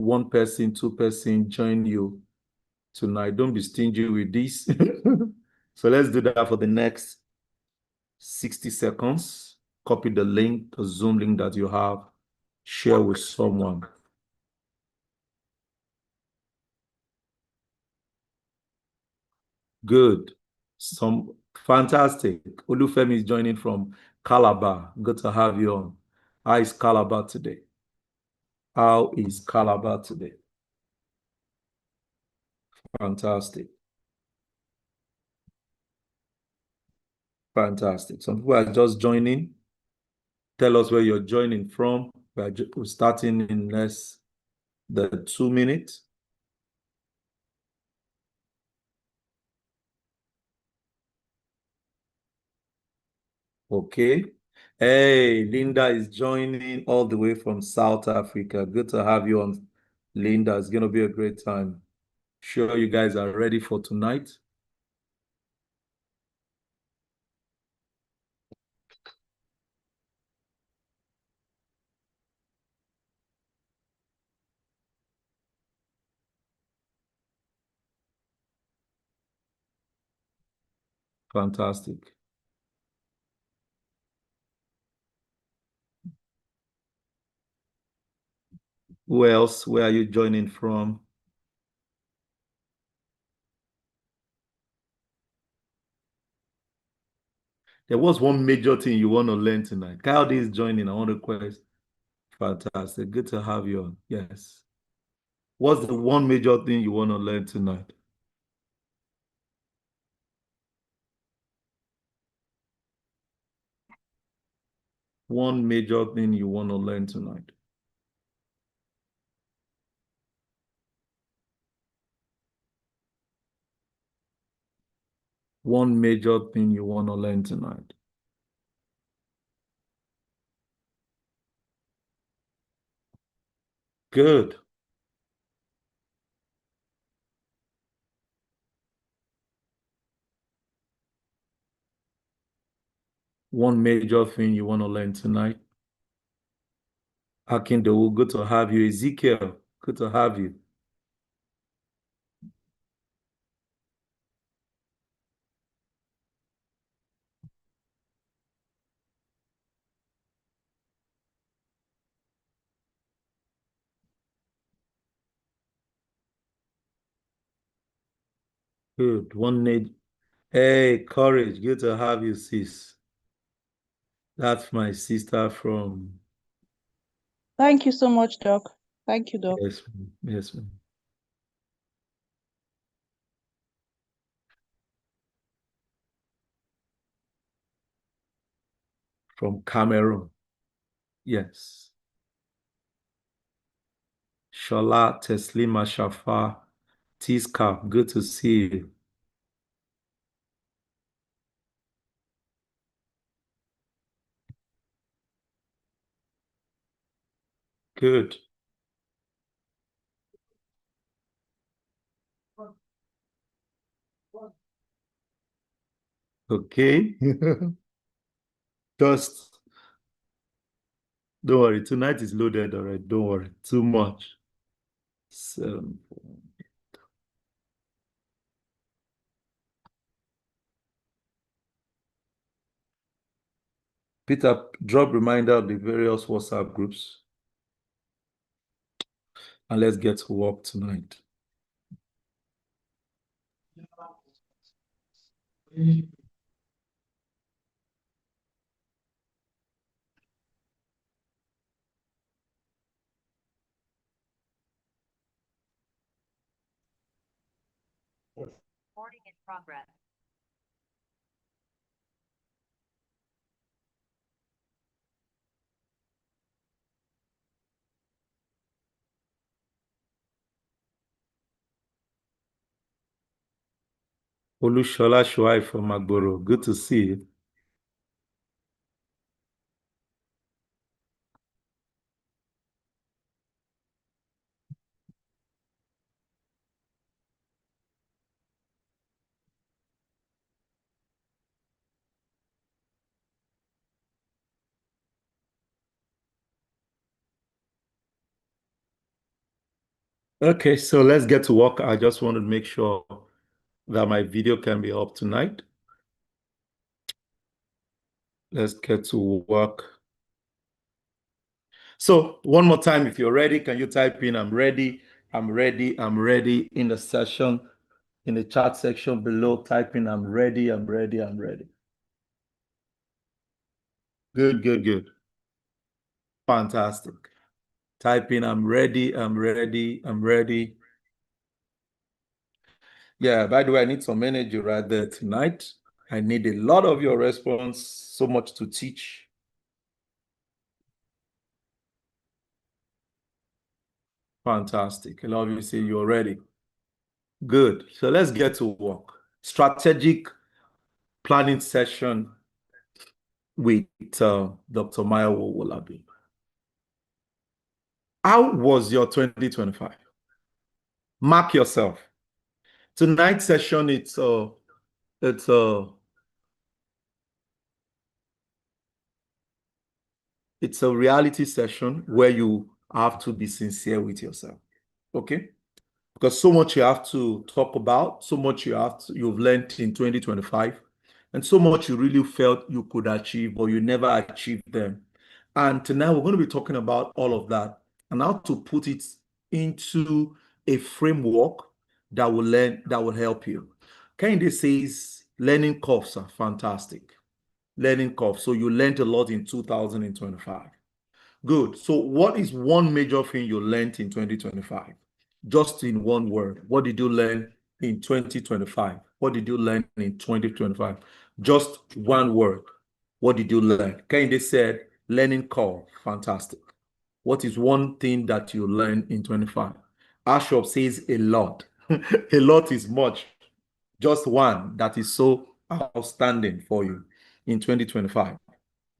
one person, two person join you tonight. Don't be stingy with this. So let's do that for the next 60 seconds. Copy the link, the Zoom link that you have, share with someone. Good. Some fantastic. Olufemi is joining from Calabar. Good to have you on. How is Calabar today? How is Calabar today? Fantastic. Fantastic. Some people are just joining. Tell us where you're joining from. We're starting in less than 2 minutes. Okay. Hey, Linda is joining all the way from South Africa. Good to have you on, Linda. It's going to be a great time. Sure, you guys are ready for tonight. Fantastic. Who else? Where are you joining from? There was one major thing you want to learn tonight. Kyle is joining. I want to request. Fantastic. Good to have you on. Yes. What's the one major thing you want to learn tonight? One major thing you want to learn tonight. One major thing you want to learn tonight. Good. One major thing you want to learn tonight. Akindowu, good to have you. Ezekiel, good to have you. Good. One need. Hey, courage. Good to have you, sis. That's my sister from. Thank you so much, Doc. Thank you, Doc. Yes, ma'am. Yes, ma'am. From Cameroon. Yes. Shola Teslima Shafa Tiska. Good to see you. Good. Okay. Just don't worry. Tonight is loaded, all right. Don't worry. Too much. 7. Peter, drop reminder of the various WhatsApp groups and let's get to work tonight. Recording in progress. Olushola Shuai from Magboro. Good to see you. Okay, so let's get to work. I just want to make sure that my video can be up tonight. Let's get to work. So one more time, if you're ready, can you type in I'm ready, I'm ready, I'm ready in the session, in the chat section below, type in I'm ready, I'm ready, I'm ready. Good, good, good. Fantastic. Type in I'm ready, I'm ready, I'm ready. Yeah, by the way, I need some energy right there tonight. I need a lot of your response, so much to teach. Fantastic. A lot of you say you're ready. Good. So let's get to work. Strategic planning session with Dr. Mayowa Owolabi. How was your 2025? Mark yourself. Tonight's session, it's a it's a reality session where you have to be sincere with yourself. Okay? Because so much you have to talk about, so much you've learned in 2025, and so much you really felt you could achieve, but you never achieved them. And tonight we're going to be talking about all of that and how to put it into a framework that will help you. Kennedy says learning curves are fantastic. Learning curves. So you learned a lot in 2025. Good. So what is one major thing you learned in 2025? Just in one word. What did you learn in 2025? What did you learn in 2025? Just one word. What did you learn? Kehinde said, learning curve. Fantastic. What is one thing that you learned in 25? Ashok says a lot. A lot is much. Just one that is so outstanding for you in 2025.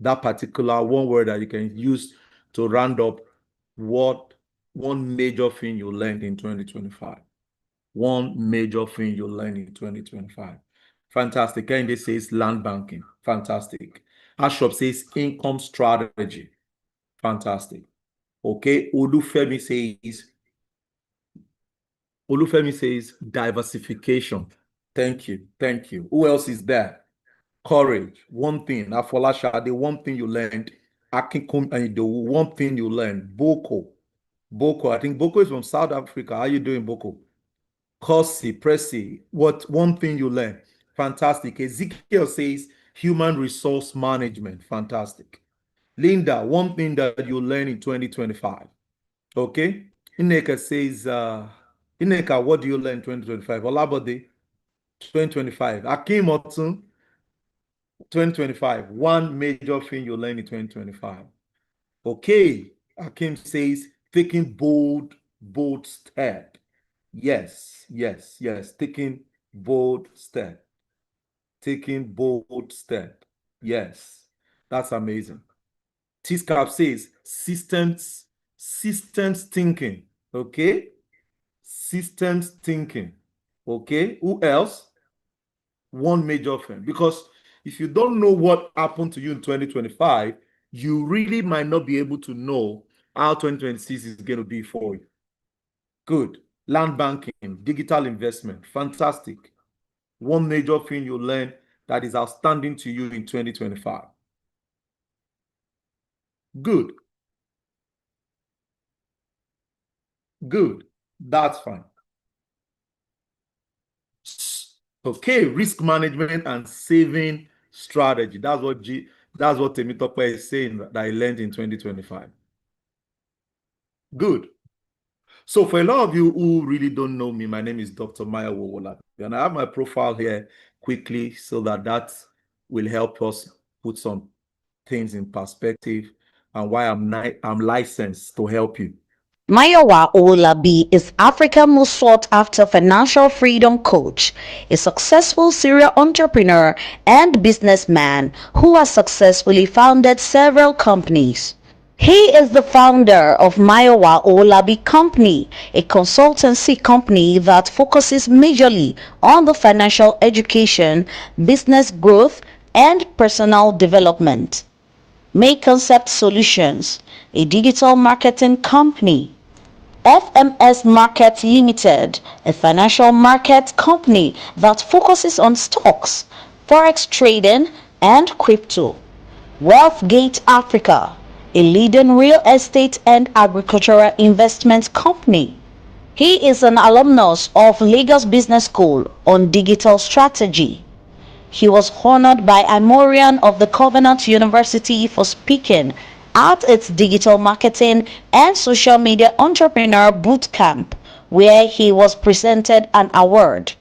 That particular one word that you can use to round up what one major thing you learned in 2025. One major thing you learned in 2025. Fantastic. Kende says land banking. Fantastic. Ashop says income strategy. Fantastic. Okay. Olufemi says diversification. Thank you. Thank you. Who else is there? Courage. One thing. Afolasha, the one thing you learned. Akinkum and the one thing you learned. Boko. Boko. I think Boko is from South Africa. How are you doing, Boko? Kosi, Presi. What one thing you learned? Fantastic. Ezekiel says human resource management. Fantastic. Linda, one thing that you learned in 2025. Okay. Ineka says, Ineka, what do you learn in 2025? Olabode, 2025. Akim Otun, 2025. One major thing you learn in 2025. Okay. Akim says, taking bold step. Yes, yes, yes. Taking bold step. Taking bold step. Yes. That's amazing. Tiscap says systems thinking. Okay. Systems thinking. Okay. Who else? One major thing. Because if you don't know what happened to you in 2025, you really might not be able to know how 2026 is going to be for you. Good. Land banking, digital investment. Fantastic. One major thing you learn that is outstanding to you in 2025. Good. Good. That's fine. Okay, risk management and saving strategy. That's what Temitope is saying that I learned in 2025. Good. So for a lot of you who really don't know me, my name is Dr. Mayowa Owolabi, and I have my profile here quickly so that will help us put some things in perspective and why I'm licensed to help you. Mayowa Owolabi is Africa's most sought-after financial freedom coach, a successful serial entrepreneur and businessman who has successfully founded several companies. He is the founder of Mayowa Owolabi Company, a consultancy company that focuses majorly on the financial education, business growth, and personal development. May Concept Solutions, a digital marketing company. FMS Markets Limited, a financial market company that focuses on stocks, forex trading, and crypto. Wealthgate Africa, a leading real estate and agricultural investment company. He is an alumnus of Lagos Business School on digital strategy. He was honored by Imoran of the Covenant University for speaking at its digital marketing and social media entrepreneur boot camp, where he was presented an award.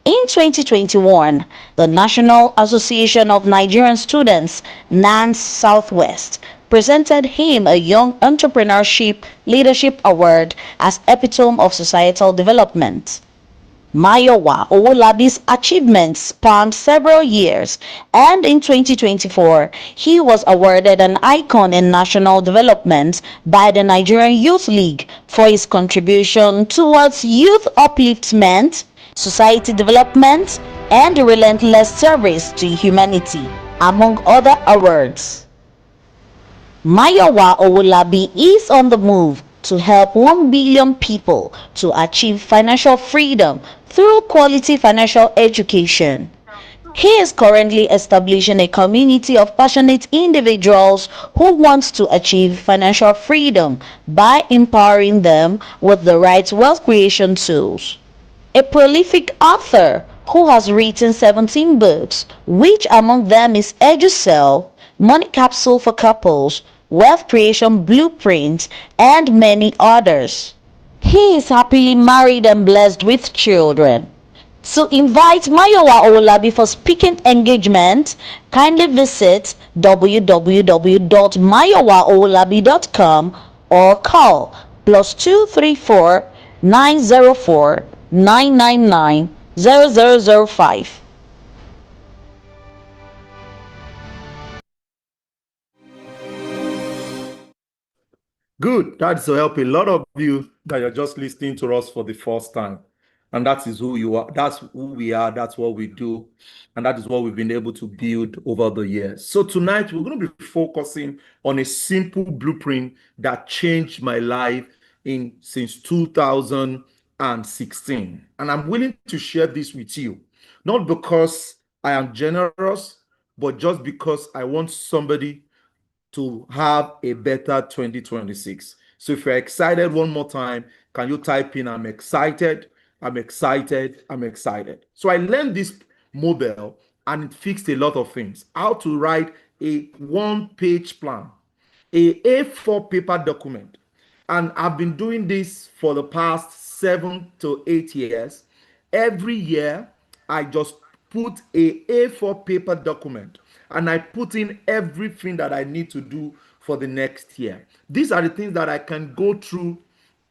In 2021, the National Association of Nigerian Students, NANS Southwest, presented him a Young Entrepreneurship Leadership Award as epitome of societal development. Mayowa Owolabi's achievements spanned several years, and in 2024, he was awarded an icon in national development by the Nigerian Youth League for his contribution towards youth upliftment, society development, and relentless service to humanity, among other awards. Mayowa Owolabi is on the move to help 1 billion people to achieve financial freedom through quality financial education. He is currently establishing a community of passionate individuals who want to achieve financial freedom by empowering them with the right wealth creation tools. A prolific author who has written 17 books, which among them is EduCell, Money Capsule for Couples, Wealth Creation Blueprint, and many others. He is happily married and blessed with children. To invite Mayowa Owolabi for speaking engagement, kindly visit www.mayowaowolabi.com or call +234 904 999 0005. Good. That's to help a lot of you that are just listening to us for the first time. And that is who you are. That's who we are. That's what we do. And that is what we've been able to build over the years. So tonight, we're going to be focusing on a simple blueprint that changed my life since 2016. And I'm willing to share this with you, not because I am generous, but just because I want somebody to have a better 2026. So if you're excited one more time, can you type in I'm excited, I'm excited, I'm excited. So I learned this model and it fixed a lot of things. How to write a one-page plan, a A4 paper document. And I've been doing this for the past 7 to 8 years. Every year, I just put a A4 paper document and I put in everything that I need to do for the next year. These are the things that I can go through.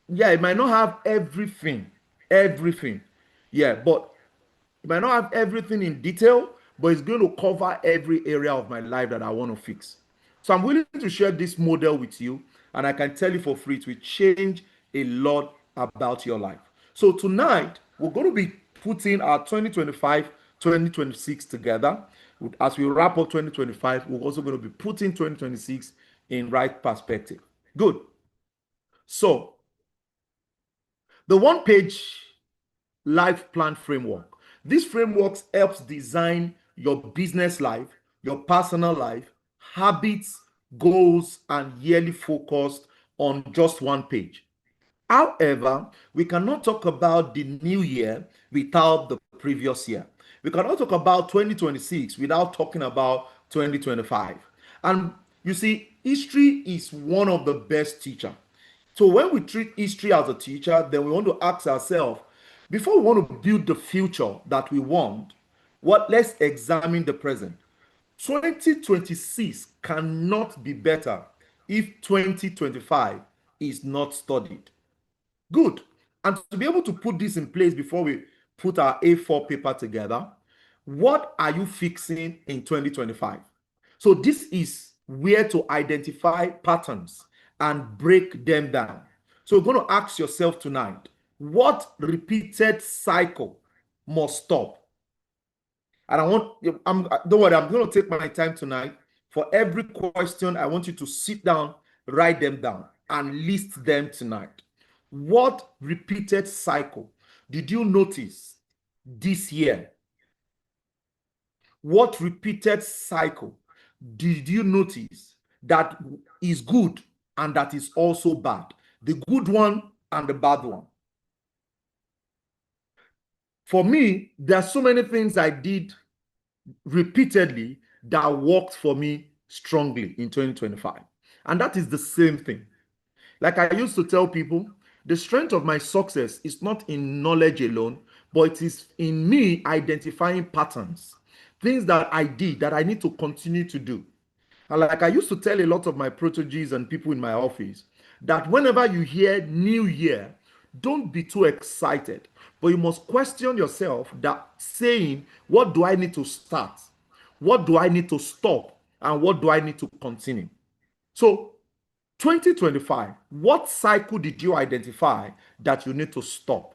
Yeah, it might not have everything. Yeah, but it might not have everything in detail, but it's going to cover every area of my life that I want to fix. So I'm willing to share this model with you, and I can tell you for free it will change a lot about your life. So tonight, we're going to be putting our 2025-2026 together. As we wrap up 2025, we're also going to be putting 2026 in right perspective. Good. So, the one page life plan framework. This framework helps design your business life, your personal life, habits, goals, and yearly focused on just one page. However, we cannot talk about the new year without the previous year. We cannot talk about 2026 without talking about 2025. And you see, history is one of the best teachers. So when we treat history as a teacher, then we want to ask ourselves, before we want to build the future that we want, let's examine the present. 2026 cannot be better if 2025 is not studied. Good. And to be able to put this in place before we put our A4 paper together, what are you fixing in 2025? So this is where to identify patterns and break them down. So you're going to ask yourself tonight, what repeated cycle must stop? And don't worry, I'm going to take my time tonight. For every question, I want you to sit down, write them down, and list them tonight. What repeated cycle did you notice this year? What repeated cycle did you notice that is good and that is also bad? The good one and the bad one. For me, there are so many things I did repeatedly that worked for me strongly in 2025. And that is the same thing. Like I used to tell people, the strength of my success is not in knowledge alone, but it is in me identifying patterns, things that I did that I need to continue to do. And like I used to tell a lot of my proteges and people in my office, that whenever you hear New Year, don't be too excited, but you must question yourself that saying, what do I need to start? What do I need to stop? And what do I need to continue? So 2025, what cycle did you identify that you need to stop?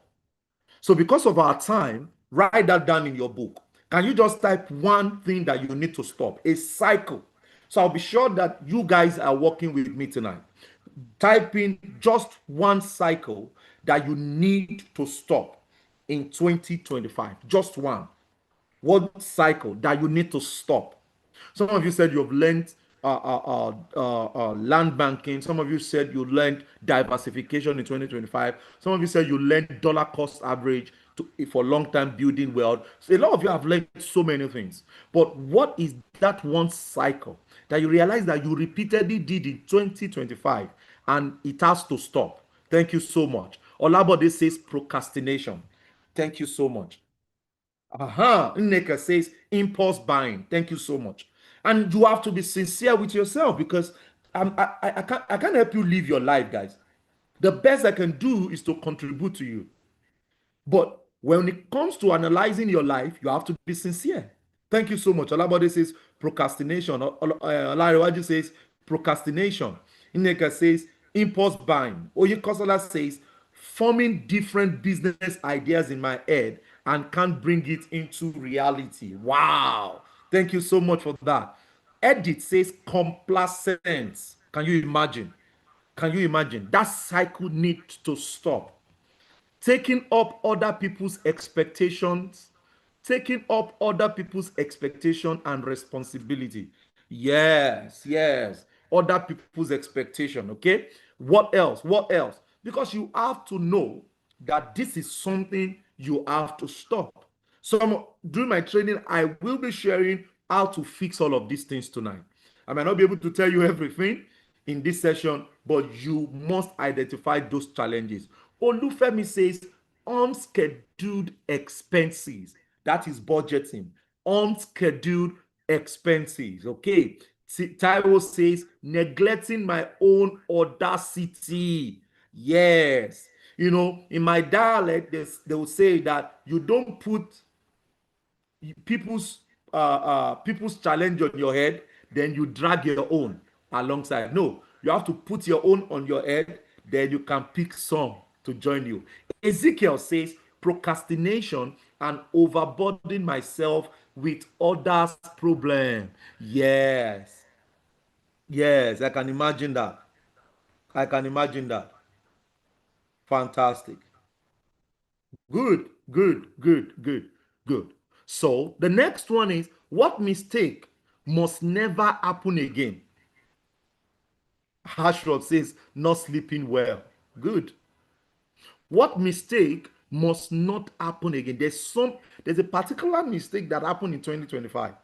So because of our time, write that down in your book. Can you just type one thing that you need to stop? A cycle. So I'll be sure that you guys are working with me tonight. Type in just one cycle that you need to stop in 2025. Just one. One cycle that you need to stop. Some of you said you've learned land banking. Some of you said you learned diversification in 2025. Some of you said you learned dollar cost average for long-term building wealth. So a lot of you have learned so many things. But what is that one cycle that you realize that you repeatedly did in 2025 and it has to stop? Thank you so much. Olabode says procrastination. Thank you so much. Nneka says impulse buying. Thank you so much. And you have to be sincere with yourself because I can't help you live your life, guys. The best I can do is to contribute to you. But when it comes to analyzing your life, you have to be sincere. Thank you so much. Olabode says procrastination. Olariwaju says procrastination. Nneka says impulse buying. Oyekosola says forming different business ideas in my head and can't bring it into reality. Wow. Thank you so much for that. Edit says complacent. Can you imagine? Can you imagine? That cycle needs to stop. Taking up other people's expectations, taking up other people's expectation and responsibility. Yes, yes, other people's expectation. Okay, what else? What else? Because you have to know that this is something you have to stop. So during my training, I will be sharing how to fix all of these things tonight. I might not be able to tell you everything in this session, but you must identify those challenges. Olufemi says unscheduled expenses. That is budgeting. Unscheduled expenses. Okay. Taiwo says neglecting my own audacity. Yes. You know, in my dialect, they will say that you don't put people's challenge on your head, then you drag your own alongside. No, you have to put your own on your head, then you can pick some to join you. Ezekiel says procrastination and overburdening myself with others' problem. Yes, yes, I can imagine that. I can imagine that. Fantastic. Good, good, good, good, good. So the next one is what mistake must never happen again? Hashrod says not sleeping well. Good. What mistake must not happen again? There's a particular mistake that happened in 2025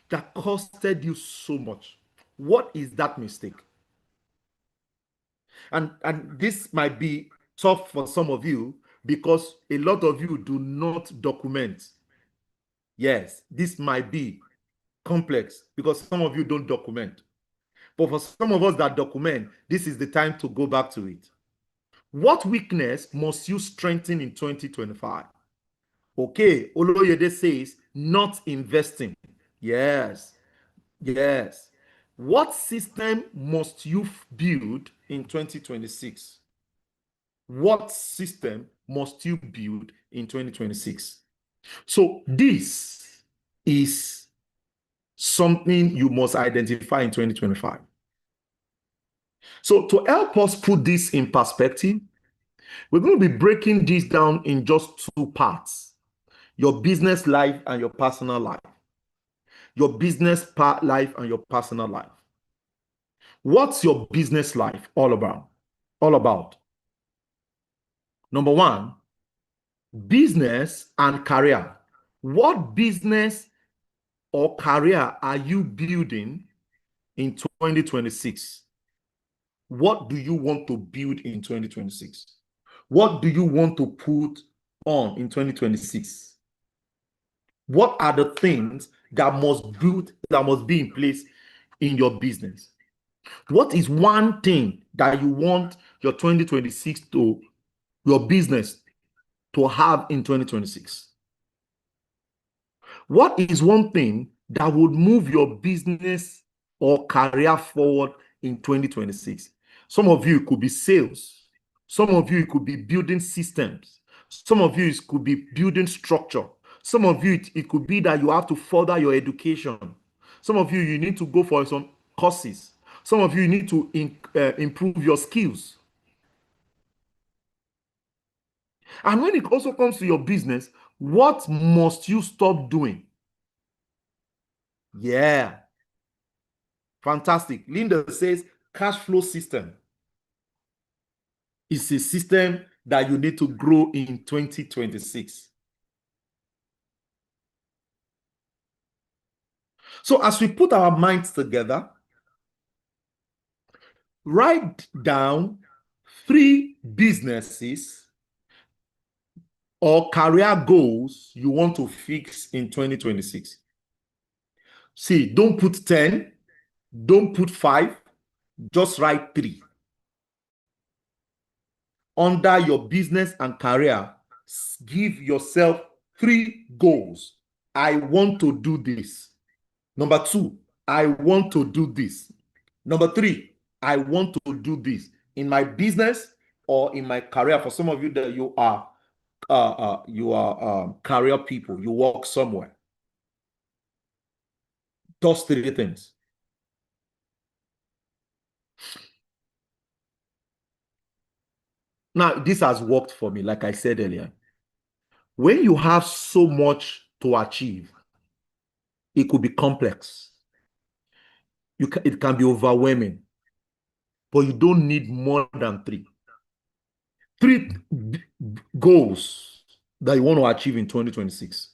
that costed you so much. What is that mistake? And this might be tough for some of you because a lot of you do not document. Yes, this might be complex because some of you don't document. But for some of us that document, this is the time to go back to it. What weakness must you strengthen in 2025? Okay, Oloyede says not investing. Yes, yes. What system must you build in 2026? What system must you build in 2026? So this is something you must identify in 2025. So to help us put this in perspective, We're going to be breaking this down in just two parts: your business life and your personal life. Your business life and your personal life. What's your business life all about? All about. Number one, business and career. What business or career are you building in 2026? What do you want to build in 2026? What do you want to put on in 2026? What are the things that must be in place in your business? What is one thing that you want your 2026 to your business to have in 2026? What is one thing that would move your business or career forward in 2026? Some of you, it could be sales. Some of you, it could be building systems. Some of you, it could be building structure. Some of you, it could be that you have to further your education. Some of you, you need to go for some courses. Some of you, you need to improve your skills. And when it also comes to your business, what must you stop doing? Yeah. Fantastic. Linda says cash flow system is a system that you need to grow in 2026. So as we put our minds together, write down 3 businesses or career goals you want to fix in 2026. See, don't put 10, don't put 5, just write 3. Under your business and career, give yourself 3 goals. I want to do this. Number 2, I want to do this. Number 3, I want to do this in my business or in my career. For some of you that you are career people, you work somewhere. Those 3 things. Now, this has worked for me, like I said earlier. When you have so much to achieve, it could be complex. It can be overwhelming, but you don't need more than 3. 3 goals that you want to achieve in 2026.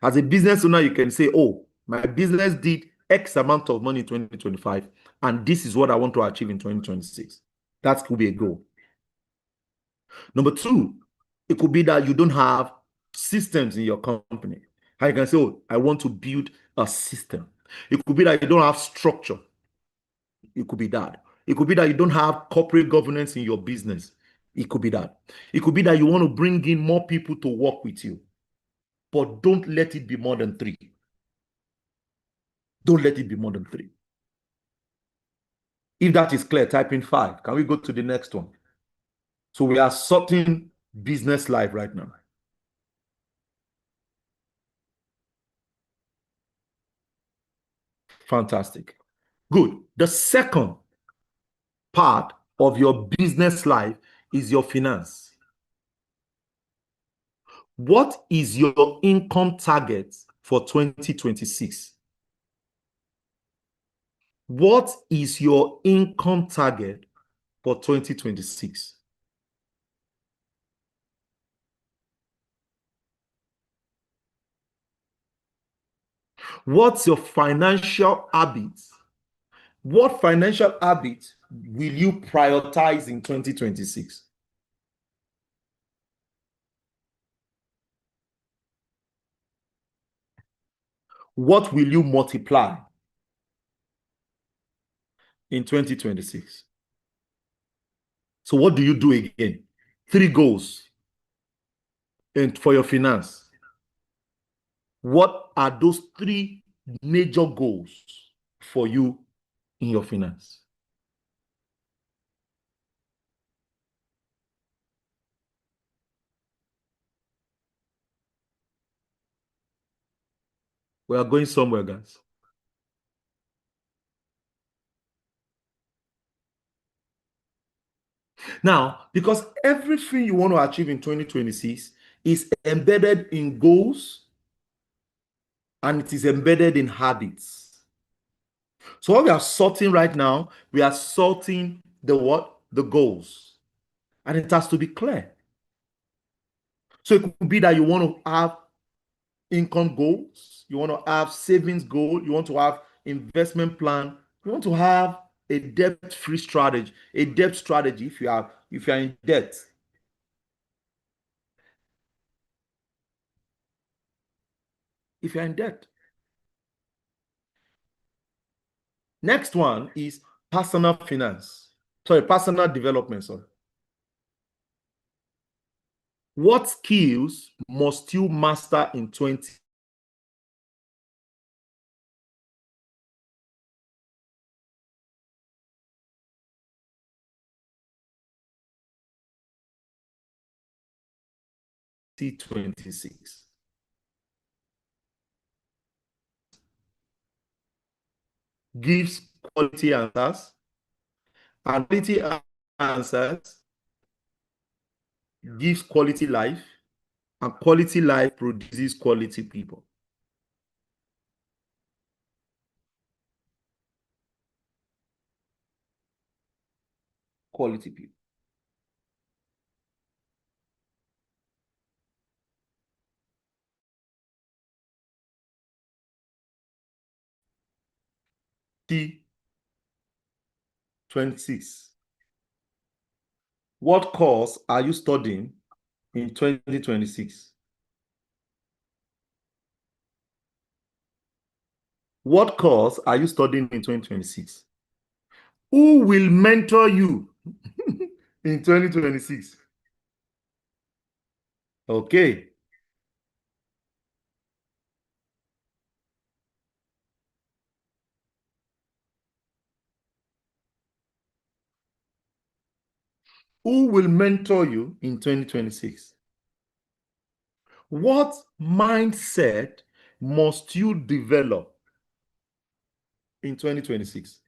As a business owner, you can say, oh, my business did X amount of money in 2025, and this is what I want to achieve in 2026. That could be a goal. Number 2, it could be that you don't have systems in your company. And you can say, oh, I want to build a system. It could be that you don't have structure. It could be that. It could be that you don't have corporate governance in your business. It could be that. It could be that you want to bring in more people to work with you. But don't let it be more than 3. Don't let it be more than 3. If that is clear, type in 5. Can we go to the next one? So we are sorting business life right now. Fantastic. Good. The second part of your business life is your finance. What is your income target for 2026? What is your income target for 2026? What's your financial habits? What financial habits will you prioritize in 2026? What will you multiply in 2026? So what do you do again? 3 goals and for your finance. What are those 3 major goals for you in your finance? We are going somewhere, guys. Now, because everything you want to achieve in 2026 is embedded in goals and it is embedded in habits. So what we are sorting right now, we are sorting the what? The goals. And it has to be clear. So it could be that you want to have income goals, you want to have savings goal, you want to have investment plan, you want to have a debt-free strategy, a debt strategy if you are in debt. If you're in debt. Next one is personal finance. Sorry, personal development. Sorry. What skills must you master in 2026? Gives quality answers, and quality answers gives quality life, and quality life produces quality people. Quality people. T26. What course are you studying in 2026? What course are you studying in 2026? Who will mentor you in 2026? Okay. Who will mentor you in 2026? What mindset must you develop in 2026?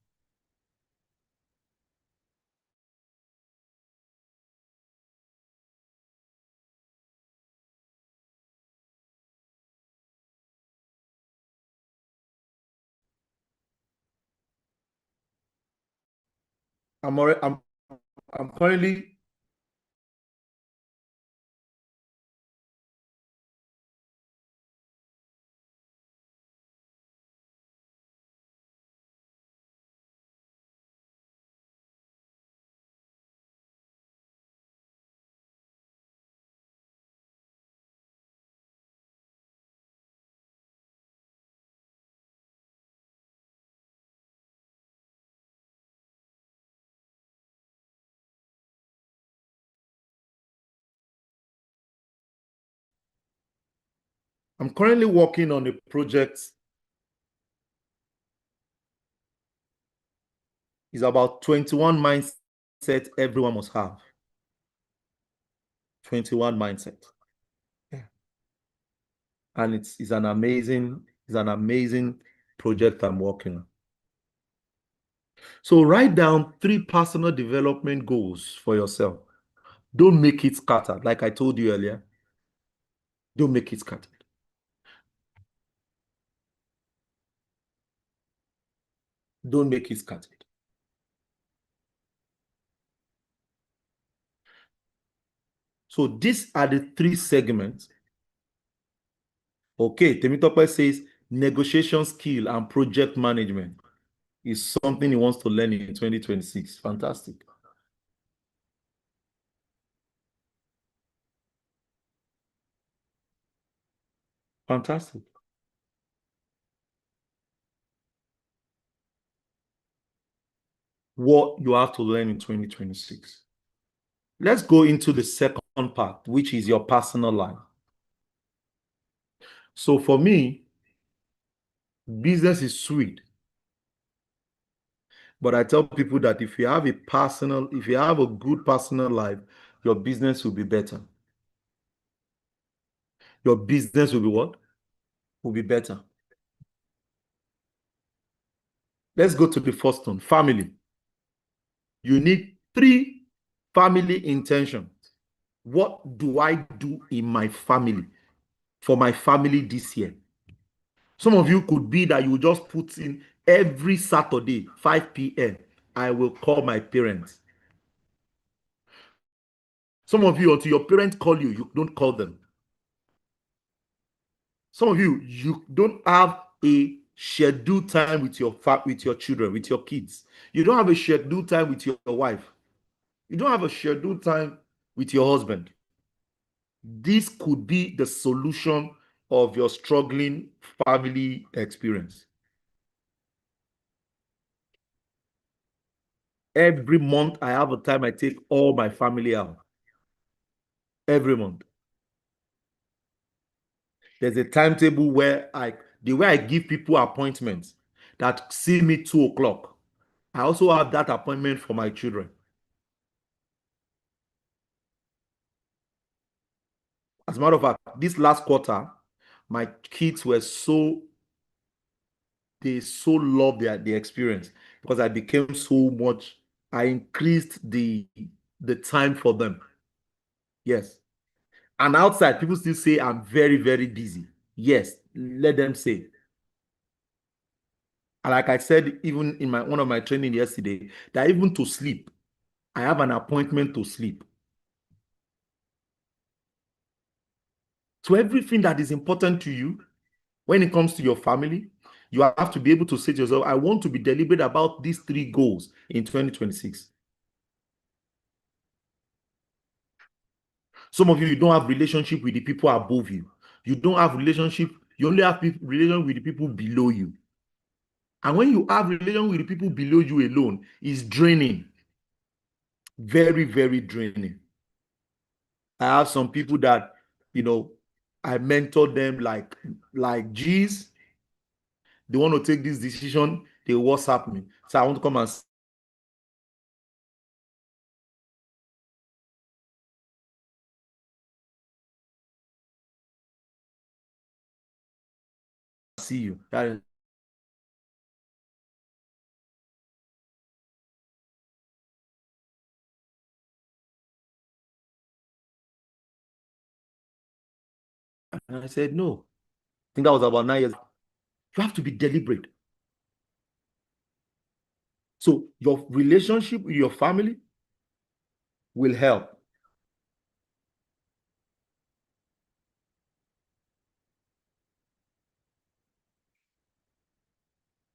I'm already, I'm currently working on a project. It's about 21 mindset everyone must have. 21 mindset. Yeah. And it's an amazing project I'm working on. So write down 3 personal development goals for yourself. Don't make it scattered. Like I told you earlier, don't make it scattered. Don't make it scattered. So these are the 3 segments. Okay, Temitope says negotiation skill and project management is something he wants to learn in 2026. Fantastic. Fantastic. What you have to learn in 2026. Let's go into the second part, which is your personal life. So for me, business is sweet. But I tell people that if you have a good personal life, your business will be better. Your business will be what? Will be better. Let's go to the first one, family. You need 3 Family intention. What do I do in my family, for my family this year? Some of you could be that you just put in every Saturday, 5 p.m., I will call my parents. Some of you, until your parents call you, you don't call them. Some of you, you don't have a scheduled time with your children, with your kids. You don't have a scheduled time with your wife. You don't have a scheduled time with your husband. This could be the solution of your struggling family experience. Every month, I have a time I take all my family out. Every month. There's a timetable where the way I give people appointments that see me 2 o'clock, I also have that appointment for my children. As a matter of fact, this last quarter, my kids were they so loved the experience because I became so much, I increased the time for them. Yes. And outside, people still say I'm very, very busy. Yes, let them say. And like I said, even in one of my training yesterday, that even to sleep, I have an appointment to sleep. So everything that is important to you, when it comes to your family, you have to be able to say to yourself, I want to be deliberate about these 3 goals in 2026. Some of you don't have relationship with the people above you. You don't have relationship, you only have relation with the people below you. And when you have relation with the people below you alone, it's draining. Very, very draining. I have some people that, I mentor them like geez, they want to take this decision, they WhatsApp me. So I want to come and see you. And I said, no. I think that was about 9 years. You have to be deliberate. So your relationship with your family will help.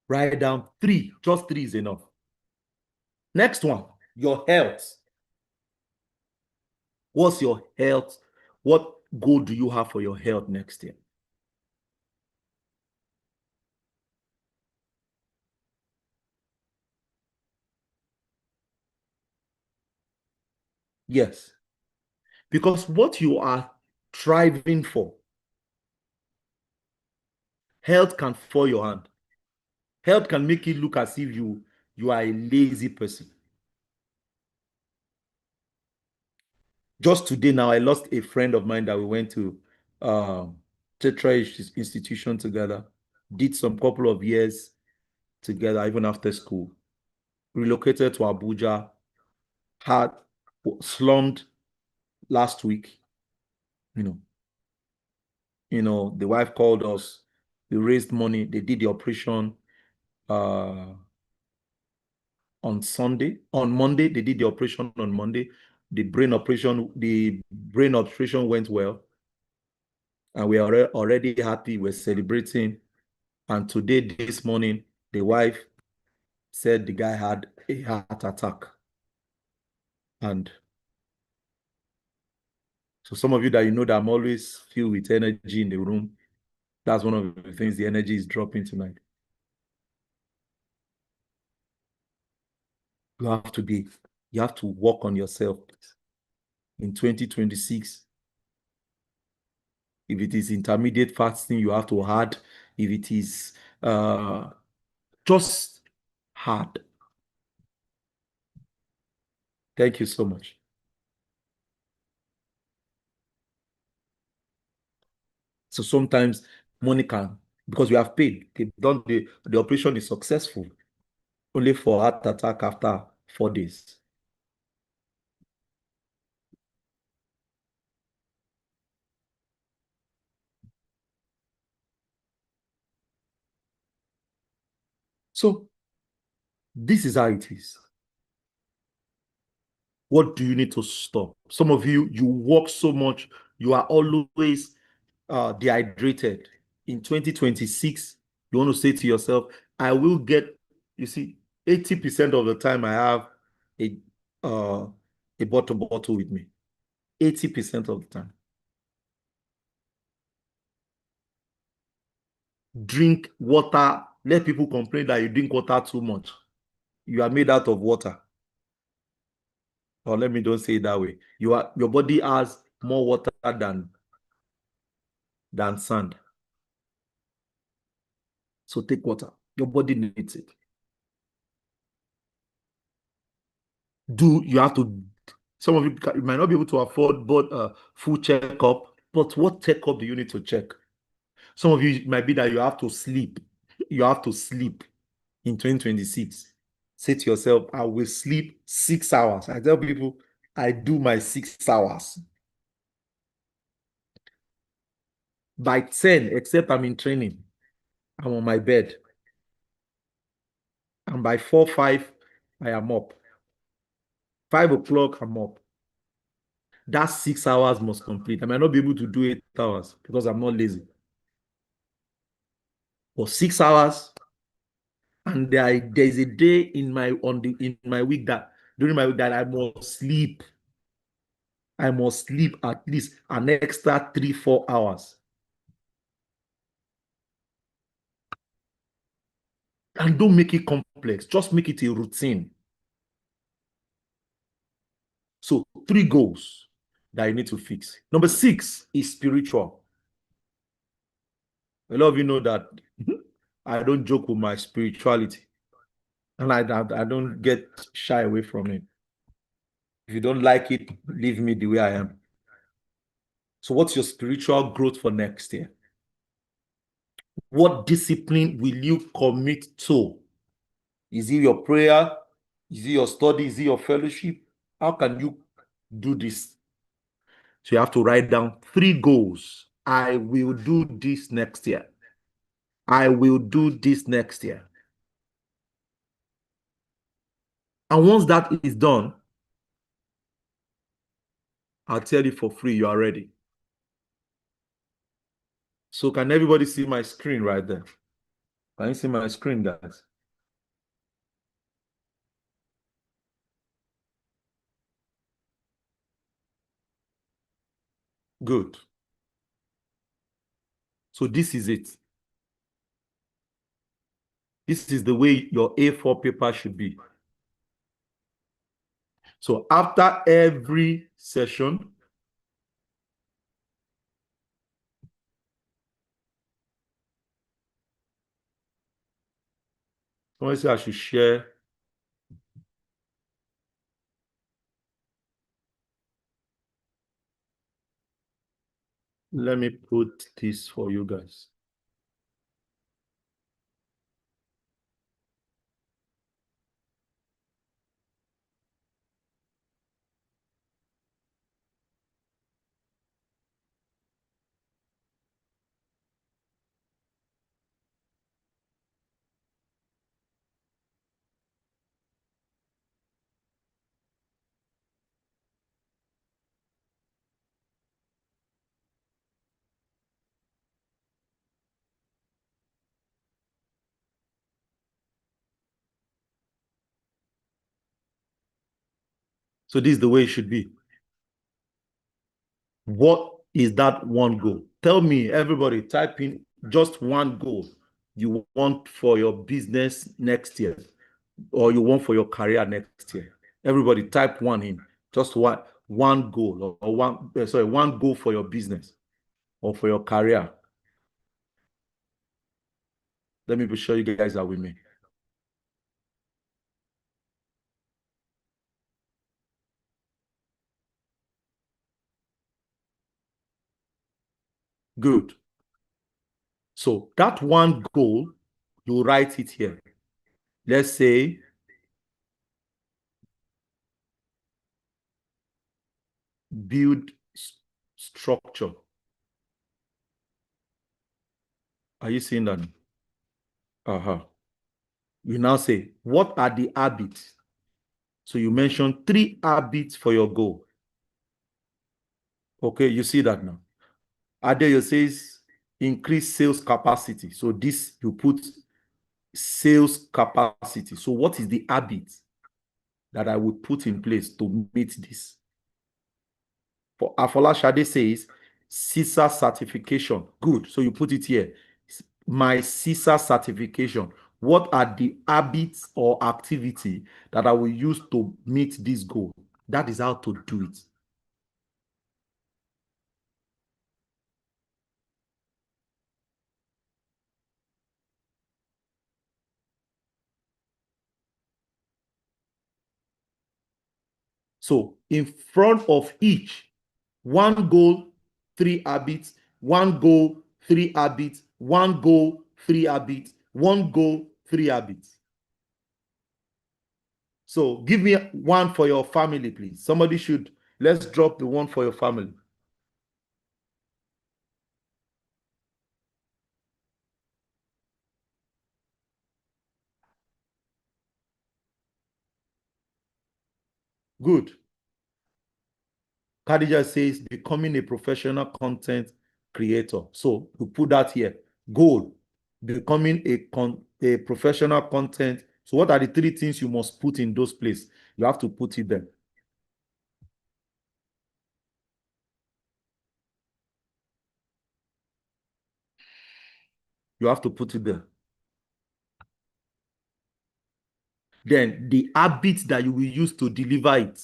Write down 3. Just 3 is enough. Next one, your health. What's your health? What goal do you have for your health next year? Yes. Because what you are striving for, health can fall your hand. Health can make it look as if you are a lazy person. Just today now, I lost a friend of mine that we went to Tetra institution together, did some couple of years together, even after school, relocated to Abuja, had slummed last week. The wife called us, we raised money, they did the operation on Sunday. On Monday, they did the operation on Monday. The brain operation went well. And we are already happy. We're celebrating. And today, this morning, the wife said the guy had a heart attack. And so some of you that that I'm always filled with energy in the room, that's one of the things, the energy is dropping tonight. You have to work on yourself in 2026. If it is intermediate fasting, you have to add. If it is just hard. Thank you so much. So sometimes money can, because we have paid, they've done the operation is successful, only for heart attack after 4 days. So this is how it is. What do you need to stop? Some of you, you work so much, you are always dehydrated. In 2026, you want to say to yourself, I will get, you see, 80% of the time I have a bottle with me. 80% of the time. Drink water. Let people complain that you drink water too much. You are made out of water. Or let me don't say it that way. Your body has more water than sand. So take water. Your body needs it. You have to, some of you might not be able to afford full checkup, but what checkup do you need to check? Some of you might be that you have to sleep. You have to sleep in 2026. Say to yourself, I will sleep 6 hours. I tell people, I do my 6 hours. By 10, except I'm in training, I'm on my bed. And by 4, 5, I am up. 5 o'clock, I'm up. That 6 hours must complete. I might not be able to do 8 hours because I'm not lazy. But 6 hours, and there's a day in my week that during my week that I must sleep. I must sleep at least an extra 3, 4 hours. And don't make it complex. Just make it a routine. So 3 goals that you need to fix. Number 6 is spiritual. A lot of you know that I don't joke with my spirituality. And I don't get shy away from it. If you don't like it, leave me the way I am. So what's your spiritual growth for next year? What discipline will you commit to? Is it your prayer? Is it your study? Is it your fellowship? How can you do this? So you have to write down 3 goals. I will do this next year. I will do this next year. And once that is done, I'll tell you for free, you are ready. So can everybody see my screen right there? Can you see my screen, guys? Good. So this is it. This is the way your A4 paper should be. So after every session, someone say I should share. Let me put this for you guys. So this is the way it should be. What is that one goal? Tell me, everybody, type in just one goal you want for your business next year, or you want for your career next year. Everybody type one in. Just one goal, or one goal for your business or for your career. Let me be sure you guys are with me. Good. So that one goal, you write it here. Let's say build structure. Are you seeing that? Uh-huh. You now say, what are the habits? So you mention 3 habits for your goal. Okay, you see that now. Adeyo says, increase sales capacity. So this, you put sales capacity. So what is the habit that I would put in place to meet this? For Afola Shade says, CISA certification. Good. So you put it here. My CISA certification. What are the habits or activity that I will use to meet this goal? That is how to do it. So in front of each, 1 goal, 3 habits, 1 goal, 3 habits, 1 goal, 3 habits, 1 goal, 3 habits. So give me one for your family, please. Somebody should, let's drop the one for your family. Good. Khadija says becoming a professional content creator. So you put that here. Goal, becoming a professional content. So what are the 3 things you must put in those places? You have to put it there. You have to put it there. Then the habits that you will use to deliver it.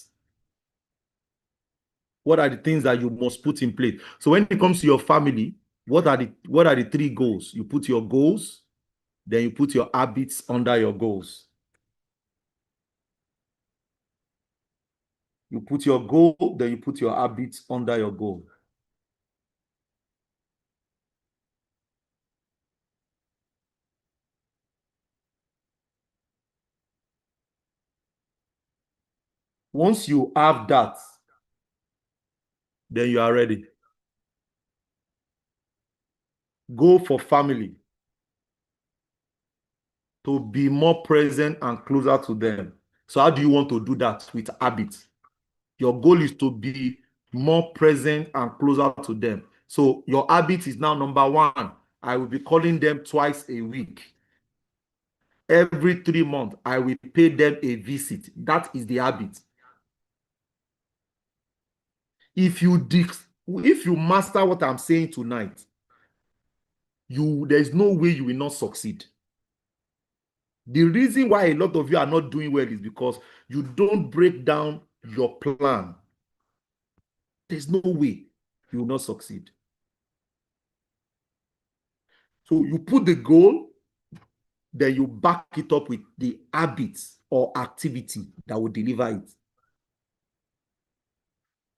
What are the things that you must put in place? So when it comes to your family, what are the 3 goals? You put your goals, then you put your habits under your goals. You put your goal, then you put your habits under your goal. Once you have that, then you are ready. Go for family, to be more present and closer to them. So how do you want to do that? With habits. Your goal is to be more present and closer to them. So your habit is now number 1. I will be calling them twice a week. Every 3 months, I will pay them a visit. That is the habit. If you master what I'm saying tonight, there's no way you will not succeed. The reason why a lot of you are not doing well is because you don't break down your plan. There's no way you will not succeed. So you put the goal, then you back it up with the habits or activity that will deliver it.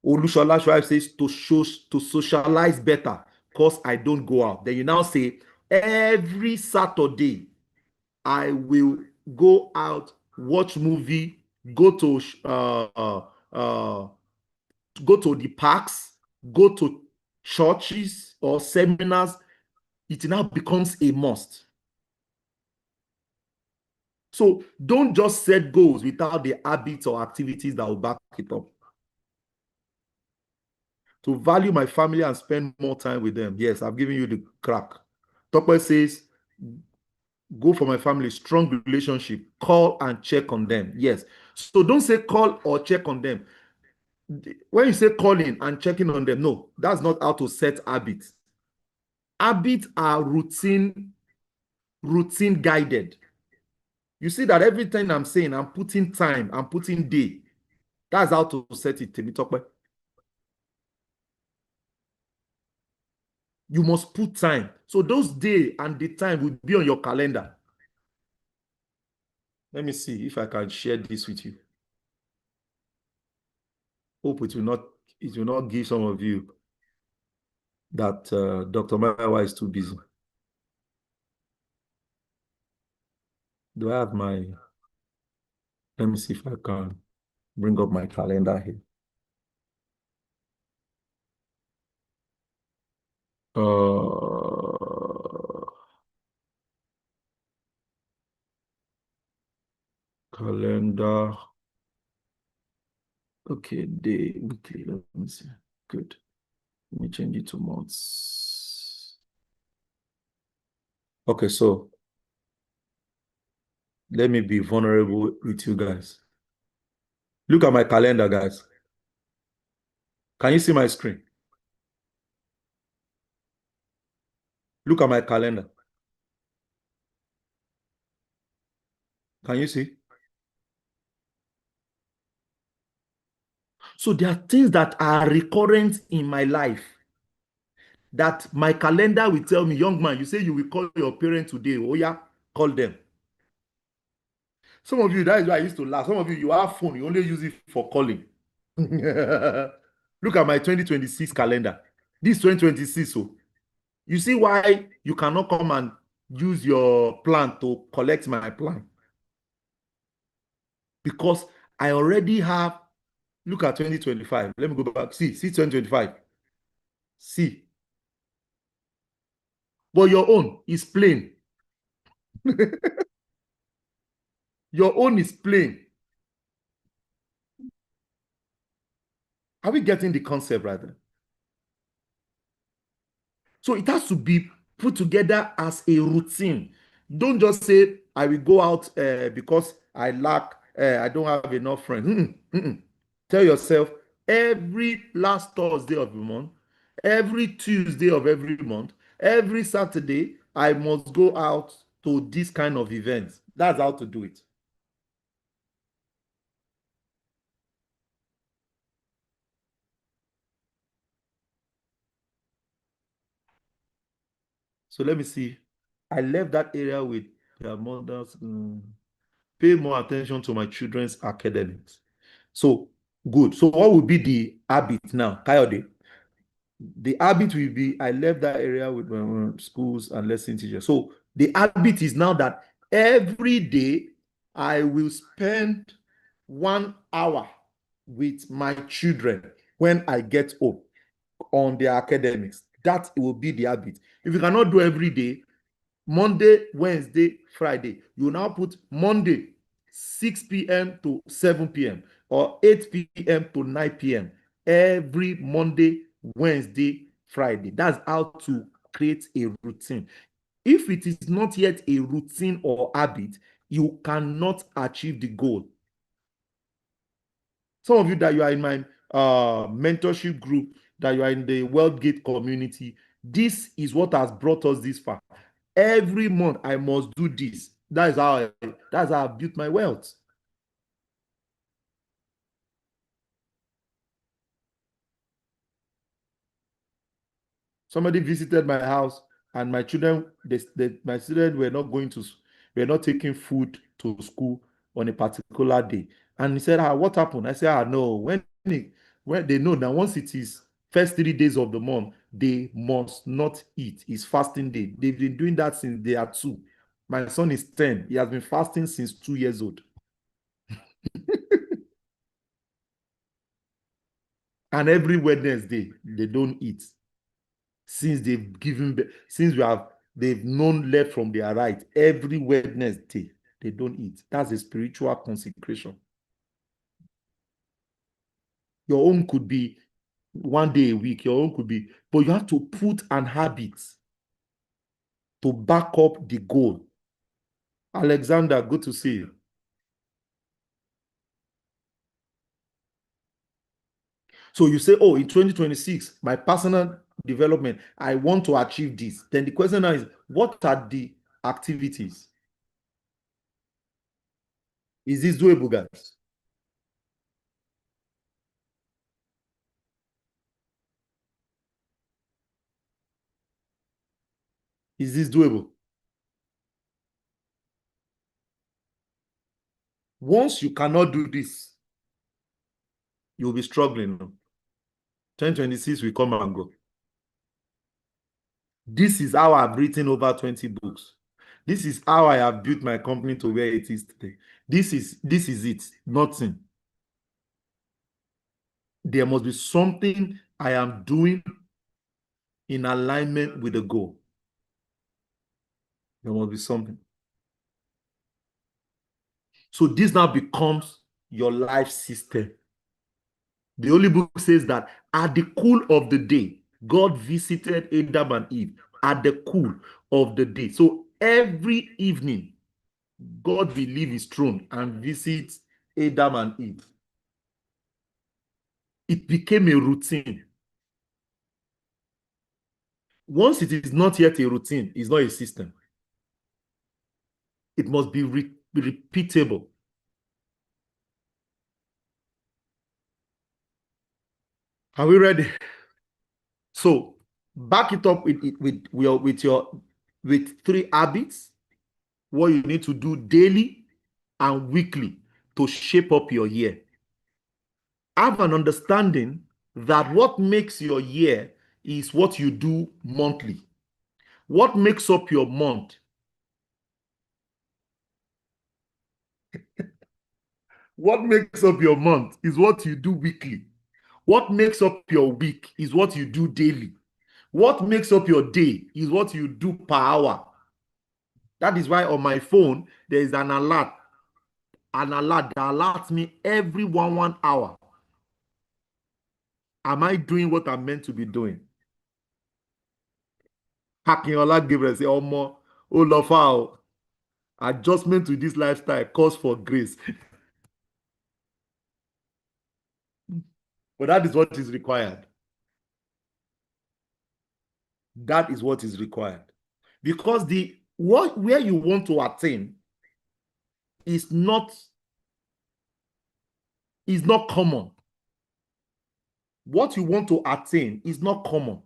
Olushola Shoaib says to socialize better because I don't go out. Then you now say every Saturday I will go out, watch movie, go to the parks, go to churches or seminars. It now becomes a must. So don't just set goals without the habits or activities that will back it up. To value my family and spend more time with them. Yes, I've given you the crack. Tokwe says, go for my family, strong relationship, call and check on them. Yes. So don't say call or check on them. When you say calling and checking on them, no, that's not how to set habits. Habits are routine guided. You see that everything I'm saying, I'm putting time, I'm putting day. That's how to set it, Temitope. You must put time. So those day and the time will be on your calendar. Let me see if I can share this with you. Hope it will not give some of you that Dr. Mayowa is too busy. Do I have my, let me see if I can bring up my calendar here. calendar. Okay, day, weekly. Let me see. Good. Let me change it to months. Okay, so let me be vulnerable with you guys. Look at my calendar, guys. Can you see my screen? Look at my calendar. Can you see? So there are things that are recurrent in my life that my calendar will tell me, young man, you say you will call your parents today. Oh yeah, call them. Some of you, that is why I used to laugh. Some of you, you have phone, you only use it for calling. Look at my 2026 calendar. This 2026, so you see why you cannot come and use your plan to collect my plan. Because I already have, look at 2025. Let me go back. See 2025. See. But your own is plain. Your own is plain. Are we getting the concept right there? So it has to be put together as a routine. Don't just say, I will go out because I lack, I don't have enough friends. Tell yourself, every last Thursday of the month, every Tuesday of every month, every Saturday, I must go out to this kind of events. That's how to do it. So let me see. I left that area with their mothers. Pay more attention to my children's academics. So good. So what would be the habit now, Coyote? The habit will be I left that area with my schools and lesson teachers. So the habit is now that every day I will spend 1 hour with my children when I get home on their academics. That will be the habit. If you cannot do every day, Monday, Wednesday, Friday, you now put Monday 6 p.m. to 7 p.m. or 8 p.m. to 9 p.m. every Monday, Wednesday, Friday. That's how to create a routine. If it is not yet a routine or habit, you cannot achieve the goal. Some of you that you are in my mentorship group, that you are in the Worldgate community, this is what has brought us this far. Every month I must do this. That's how I built my wealth. Somebody visited my house, and my children, my children were not taking food to school on a particular day. And he said, what happened? I said, no, when they know that once it is first 3 days of the month, they must not eat. It's fasting day. They've been doing that since they are 2. My son is 10. He has been fasting since 2 years old. And every Wednesday, they don't eat. Since they've known left from their right, every Wednesday, they don't eat. That's a spiritual consecration. Your own could be 1 day a week. Your own could be, but you have to put an habit to back up the goal. Alexander, good to see you. So you say, oh, in 2026, my personal development, I want to achieve this. Then the question now is, what are the activities? Is this doable, guys? Is this doable? Once you cannot do this, you'll be struggling. 2026 will come and go. This is how I've written over 20 books. This is how I have built my company to where it is today. This is it. Nothing. There must be something I am doing in alignment with the goal. There must be something. So this now becomes your life system. The Holy Book says that at the cool of the day, God visited Adam and Eve at the cool of the day. So every evening, God will leave his throne and visit Adam and Eve. It became a routine. Once it is not yet a routine, it's not a system. It must be repeatable. Are we ready? So back it up with 3 habits, what you need to do daily and weekly to shape up your year. Have an understanding that what makes your year is what you do monthly. What makes up your month? What makes up your month is what you do weekly. What makes up your week is what you do daily. What makes up your day is what you do per hour. That is why on my phone, there is an alert that alerts me every 1 hour. Am I doing what I'm meant to be doing? Akinola Gabriel say, Omo, Olofa, adjustment to this lifestyle calls for grace. But that is what is required. That is what is required. Because where you want to attain is not common. What you want to attain is not common.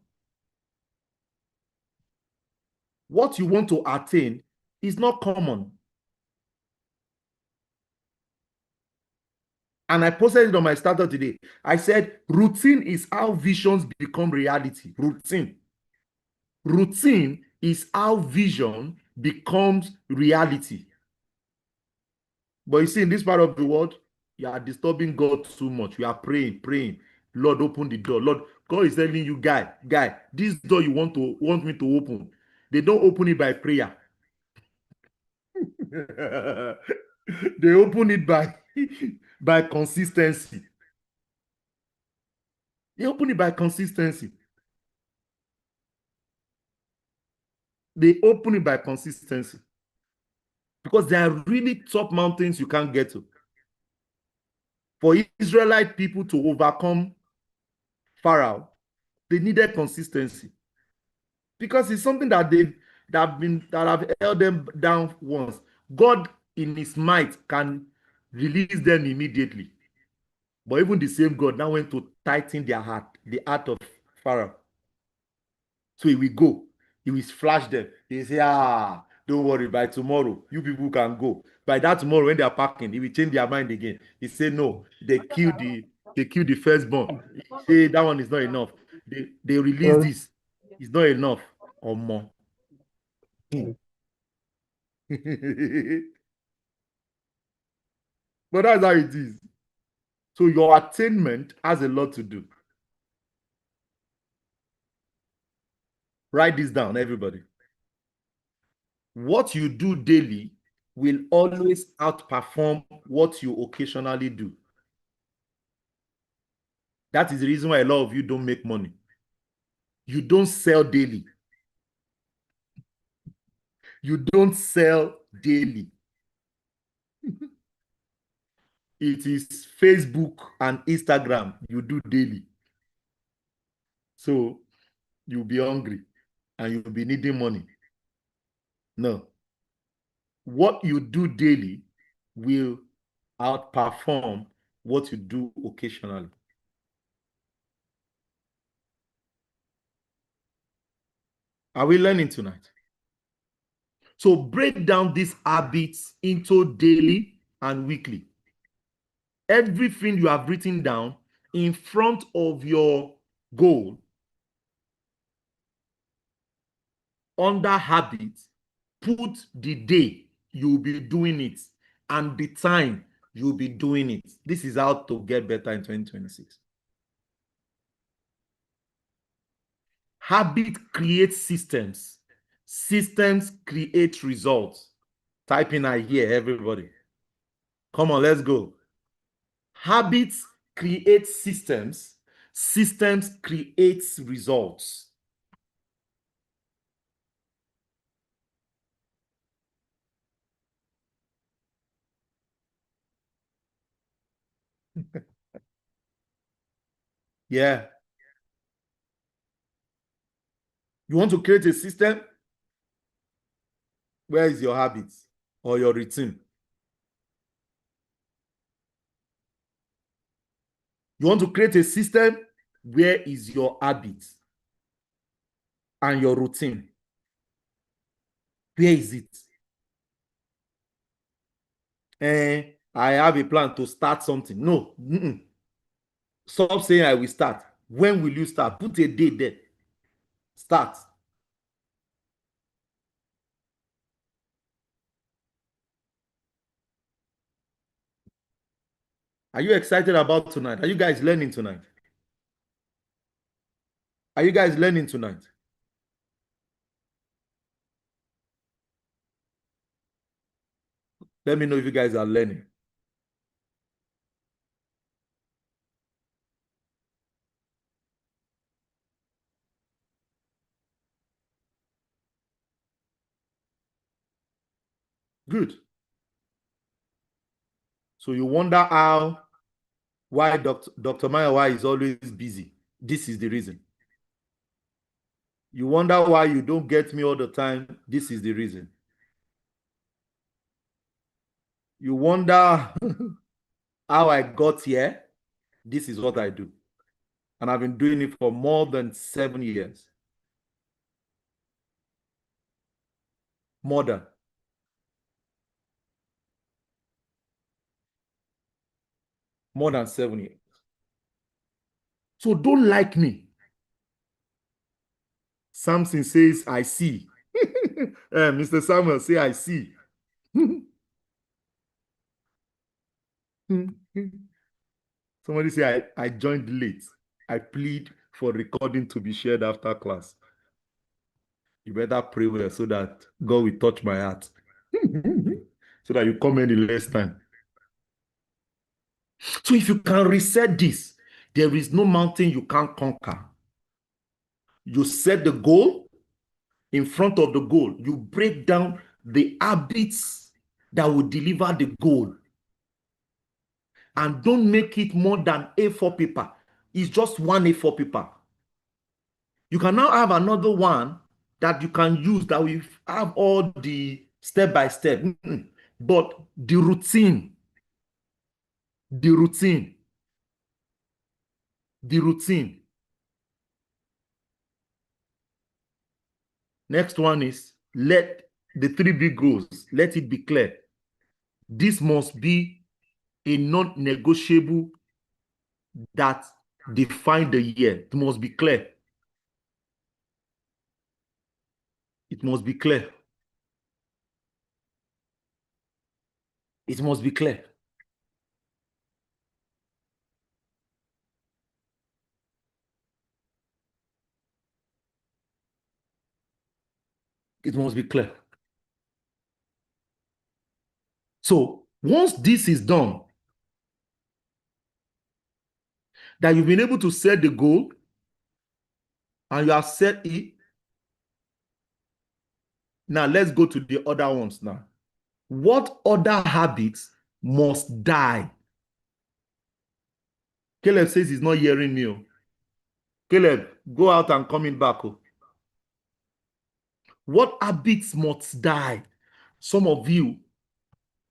What you want to attain is not common. And I posted it on my starter today. I said, routine is how visions become reality. Routine. Routine is how vision becomes reality. But you see, in this part of the world, you are disturbing God too much. You are praying. Lord, open the door. Lord, God is telling you, guy, this door you want me to open. They don't open it by prayer. They open it by consistency. They open it by consistency. They open it by consistency. Because there are really top mountains you can't get to. For Israelite people to overcome Pharaoh, they needed consistency. Because it's something that have held them down once. God in his might can release them immediately. But even the same God now went to tighten their heart, the heart of Pharaoh. So he will go. He will flash them. He say, don't worry, by tomorrow, you people can go. By that tomorrow, when they are packing, he will change their mind again. He say, no, they kill the firstborn. He say, that one is not enough. They release this. It's not enough or more. But that's how it is. So your attainment has a lot to do. Write this down, everybody. What you do daily will always outperform what you occasionally do. That is the reason why a lot of you don't make money. You don't sell daily. You don't sell daily. It is Facebook and Instagram you do daily. So you'll be hungry and you'll be needing money. No. What you do daily will outperform what you do occasionally. Are we learning tonight? So break down these habits into daily and weekly. Everything you have written down in front of your goal under habits, put the day you'll be doing it and the time you'll be doing it. This is how to get better in 2026. Habit creates systems. Systems create results. Type in I here, everybody. Come on, let's go. Habits create systems. Systems create results. Yeah. You want to create a system? Where is your habits or your routine? You want to create a system? Where is your habits and your routine? Where is it? I have a plan to start something. No. Stop saying I will start. When will you start? Put a date there. Start. Are you excited about tonight? Are you guys learning tonight? Are you guys learning tonight? Let me know if you guys are learning. Good. So you wonder why Dr. Mayowa is always busy. This is the reason. You wonder why you don't get me all the time. This is the reason. You wonder how I got here. This is what I do. And I've been doing it for more than 7 years. More than. More than 7 years. So don't like me. Samson says, I see. Mr. Samuel say, I see. Somebody say, I joined late. I plead for recording to be shared after class. You better pray well so that God will touch my heart. So that you come any less time. So if you can reset this, there is no mountain you can't conquer. You set the goal. In front of the goal, you break down the habits that will deliver the goal. And don't make it more than A4 paper. It's just one A4 paper. You can now have another one that you can use that will have all the step by step. But the routine. Next one is let the 3 big goals, let it be clear. This must be a non-negotiable that define the year. It must be clear. It must be clear. It must be clear. It must be clear. So once this is done, that you've been able to set the goal and you have set it, now let's go to the other ones now. What other habits must die? Caleb says he's not hearing me. Caleb, go out and come in back. What habits must die? Some of you,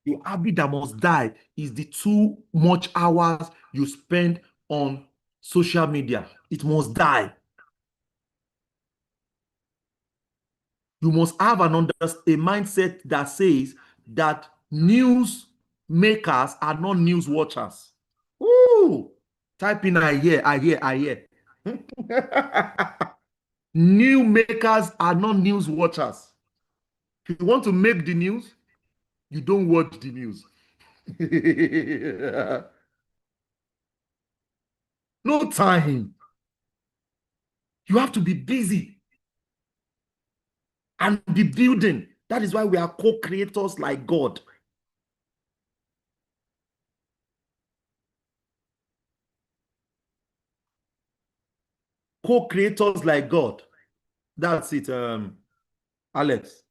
the habit that must die is the too much hours you spend on social media. It must die. You must have a mindset that says that news makers are not news watchers. Ooh, type in I hear. News makers are not news watchers. If you want to make the news, you don't watch the news. No time. You have to be busy and be building. That is why we are co-creators like God. co-creators like God. That's it, Alex.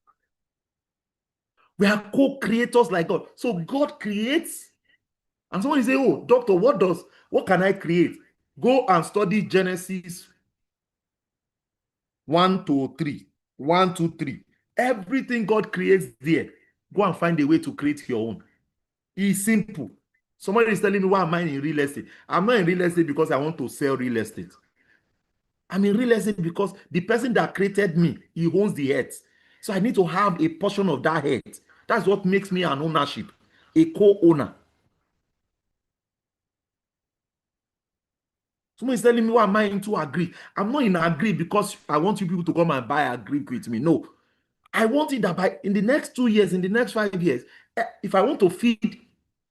We are co-creators like God. So God creates, and somebody say, oh, doctor, what can I create? Go and study Genesis 1 to 3. 1, 2, 3. Everything God creates there. Go and find a way to create your own. It's simple. Somebody is telling me, why am I in real estate? I'm not in real estate because I want to sell real estate. I'm in real estate because the person that created me, he owns the earth. So I need to have a portion of that earth. That's what makes me an ownership, a co-owner. Someone is telling me, why am I into agree? I'm not in agree because I want you people to come and buy agree with me. No. I want it that in the next 2 years, in the next 5 years, if I want to feed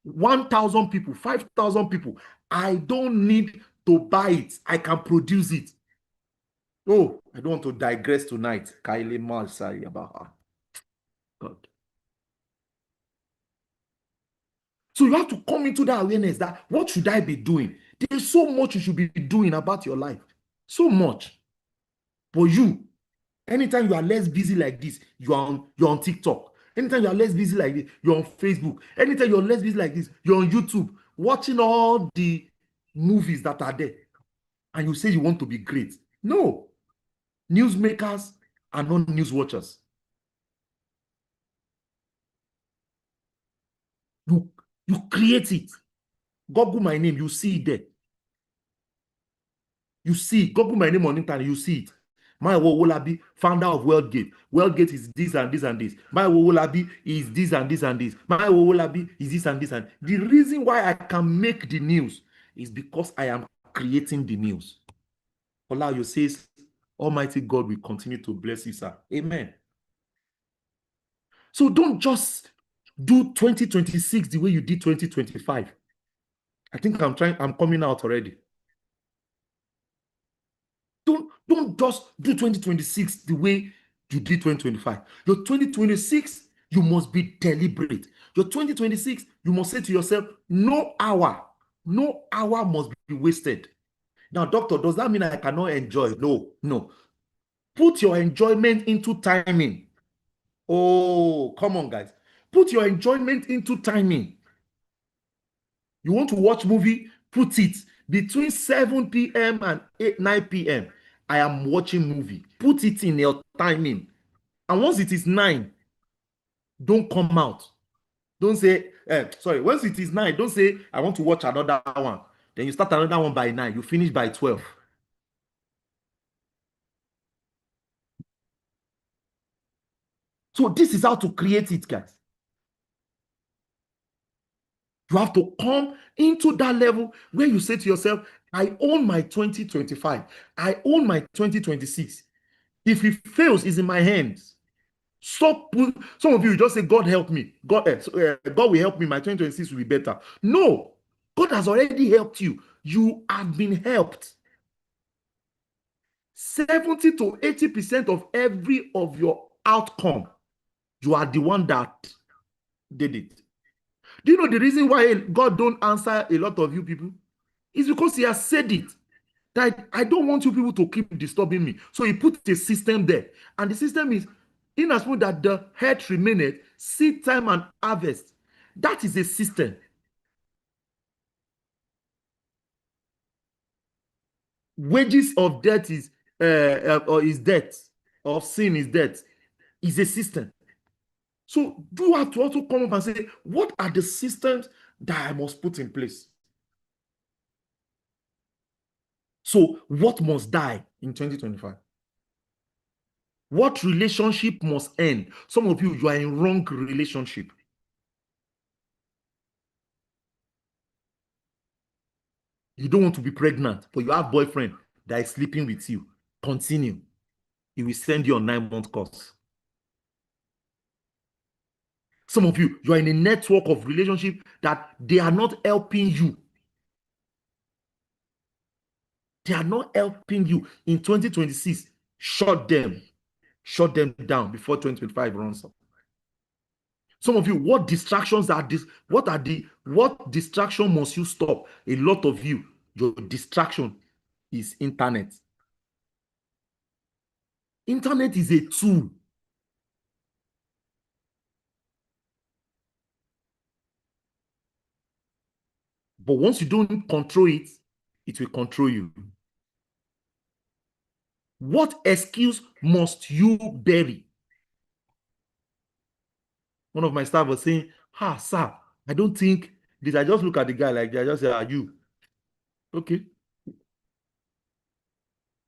1,000 people, 5,000 people, I don't need to buy it. I can produce it. Oh, I don't want to digress tonight. Kylie Malsari about her. God. So you have to come into that awareness that what should I be doing? There's so much you should be doing about your life. So much. But you, anytime you are less busy like this, you're on TikTok. Anytime you are less busy like this, you're on Facebook. Anytime you're less busy like this, you're on YouTube, watching all the movies that are there. And you say you want to be great. No. Newsmakers are not news watchers. You create it. Google my name, you see it there. You see, Google my name on internet, you see it. Mayowa Owolabi, founder of WorldGate. WorldGate is this and this and this. Mayowa Owolabi is this and this and this. Mayowa Owolabi is this and this and the reason why I can make the news is because I am creating the news. Olayo says, Almighty God will continue to bless you, sir. Amen. So don't just do 2026 the way you did 2025. I think I'm coming out already. Don't just do 2026 the way you did 2025. Your 2026, you must be deliberate. Your 2026, you must say to yourself, no hour must be wasted. Now, doctor, does that mean I cannot enjoy? No. Put your enjoyment into timing. Oh, come on, guys. Put your enjoyment into timing. You want to watch movie? Put it between 7 p.m. and 9 p.m. I am watching movie. Put it in your timing. And once it is 9, don't come out. Don't say, once it is 9, don't say, I want to watch another one. Then you start another one by 9. You finish by 12. So this is how to create it, guys. You have to come into that level where you say to yourself, I own my 2025. I own my 2026. If it fails, it's in my hands. Stop. Some of you just say, God help me. God will help me. My 2026 will be better. No. God has already helped you. You have been helped. 70 to 80% of every of your outcome, you are the one that did it. Do you know the reason why God don't answer a lot of you people? It's because he has said it. That I don't want you people to keep disturbing me. So he put a system there. And the system is, in as much that the head remaineth, seed time and harvest. That is a system. Wages of debt is death. Of sin is death. Is a system. So you have to also come up and say, what are the systems that I must put in place? So what must die in 2025? What relationship must end? Some of you are in wrong relationship. You don't want to be pregnant, but you have a boyfriend that is sleeping with you. Continue. He will send you on 9-month course. Some of you are in a network of relationship that they are not helping you. They are not helping you in 2026. Shut them down before 2025 runs up. Some of you, what distractions are this? What distraction must you stop? A lot of you, your distraction is internet. Internet is a tool. But once you don't control it, it will control you. What excuse must you bury? One of my staff was saying, sir, I don't think this. I just look at the guy like that. I just say, are you? Okay.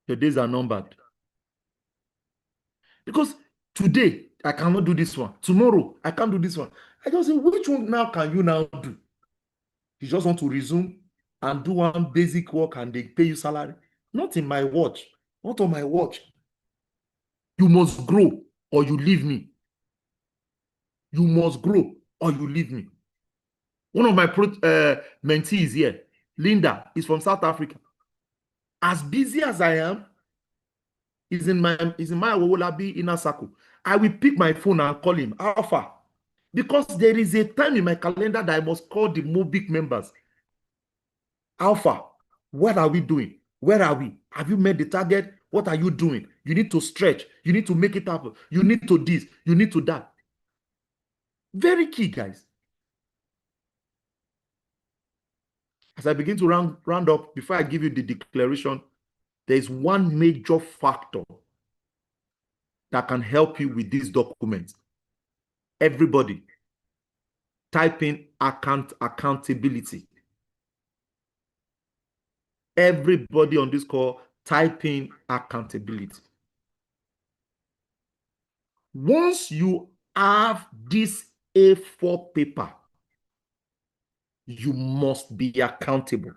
Your days are numbered. Because today, I cannot do this one. Tomorrow, I can't do this one. I just say, which one now can you now do? You just want to resume and do one basic work and they pay you salary? Not in my watch. Not on my watch. You must grow or you leave me. You must grow or you leave me. One of my mentees here, Linda, is from South Africa. As busy as I am, is in Mayowa Owolabi inner circle. I will pick my phone and call him Alpha, because there is a time in my calendar that I must call the Mobic members. Alpha, what are we doing? Where are we? Have you met the target? What are you doing? You need to stretch. You need to make it happen. You need to this. You need to that. Very key, guys. As I begin to round up, before I give you the declaration, there is one major factor that can help you with this document. Everybody, type in accountability. Everybody on this call, type in accountability. Once you have this A4 paper, you must be accountable.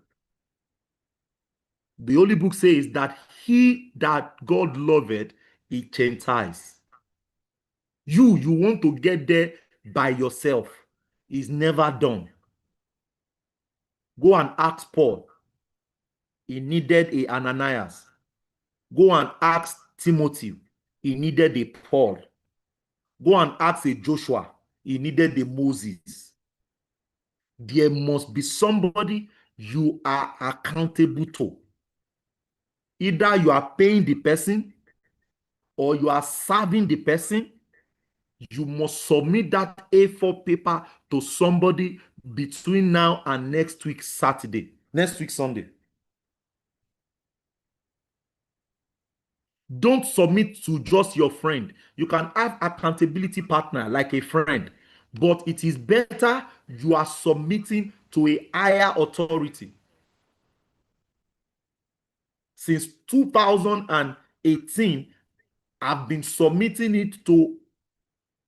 The Holy Book says that he that God loveth, he chastised. You want to get there by yourself. It's never done. Go and ask Paul. He needed a Ananias. Go and ask Timothy. He needed a Paul. Go and ask a Joshua. He needed a Moses. There must be somebody you are accountable to. Either you are paying the person or you are serving the person. You must submit that A4 paper to somebody between now and next week Saturday, next week Sunday. Don't submit to just your friend. You can have accountability partner like a friend, but it is better you are submitting to a higher authority. Since 2018, I've been submitting it to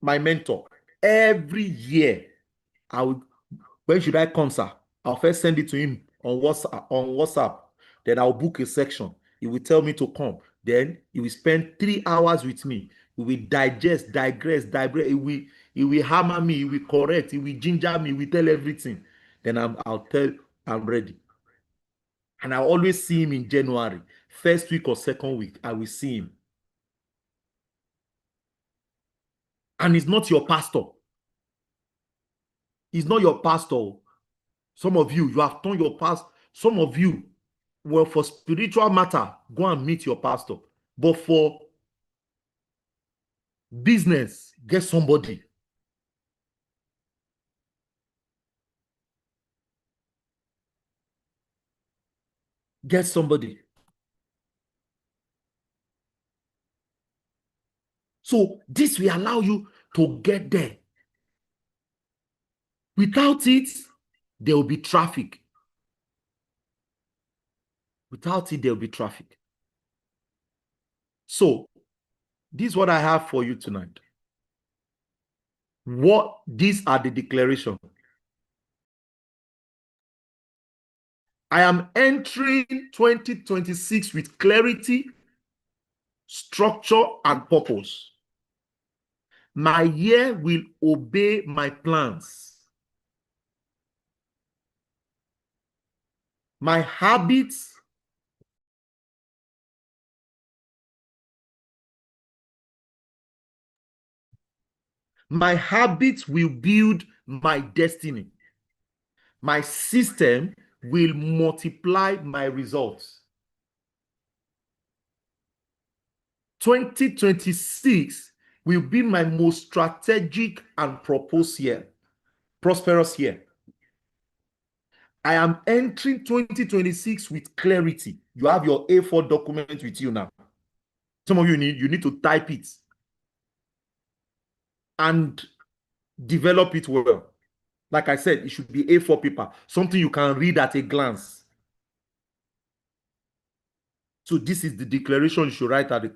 my mentor. Every year, when should I come, sir? I'll first send it to him on WhatsApp. Then I'll book a section. He will tell me to come. Then he will spend 3 hours with me. He will digest, digress. He will hammer me. He will correct. He will ginger me. He will tell everything. Then I'll tell I'm ready. And I always see him in January. First week or second week, I will see him. And he's not your pastor. He's not your pastor. Some of you have turned your pastor. Some of you, well, for spiritual matter, go and meet your pastor. But for business, get somebody. Get somebody. So this will allow you to get there. Without it, there will be traffic. Without it, there will be traffic. So this is what I have for you tonight. These are the declarations. I am entering 2026 with clarity, structure, and purpose. My year will obey my plans. My habits will build my destiny. My system will multiply my results. 2026 will be my most strategic and prosperous year. I am entering 2026 with clarity. You have your A4 document with you now. Some of you need to type it and develop it well. Like I said, it should be A4 paper, something you can read at a glance. So this is the declaration you should write at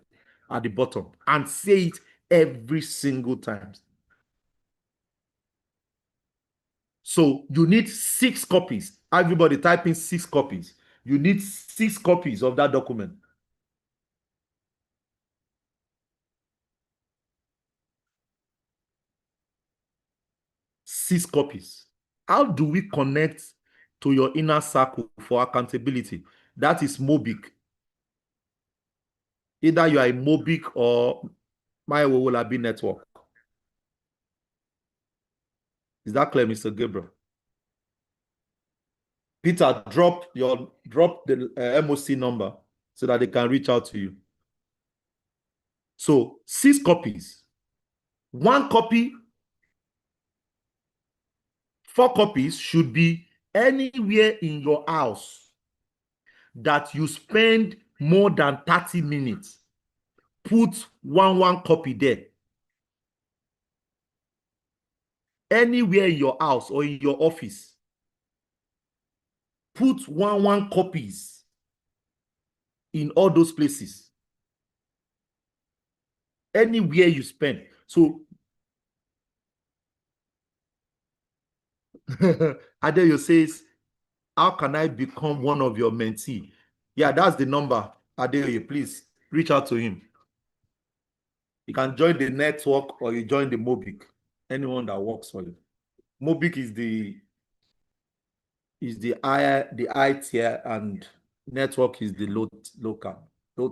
the bottom and say it every single time. So you need 6 copies. Everybody type in 6 copies. You need 6 copies of that document. Six copies. How do we connect to your inner circle for accountability? That is Mobic. Either you are a Mobic or Mayowa Owolabi network. Is that clear, Mr. Gabriel? Peter, drop the MOC number so that they can reach out to you. So 6 copies. 1 copy, 4 copies should be anywhere in your house that you spend more than 30 minutes. Put one copy there. Anywhere in your house or in your office, put one copies in all those places. Anywhere you spend. So Adeyo says, how can I become one of your mentees? Yeah, that's the number. Adeyo, please reach out to him. You can join the network or you join the Mobic. Anyone that works for you. Mobic is the high tier and network is the low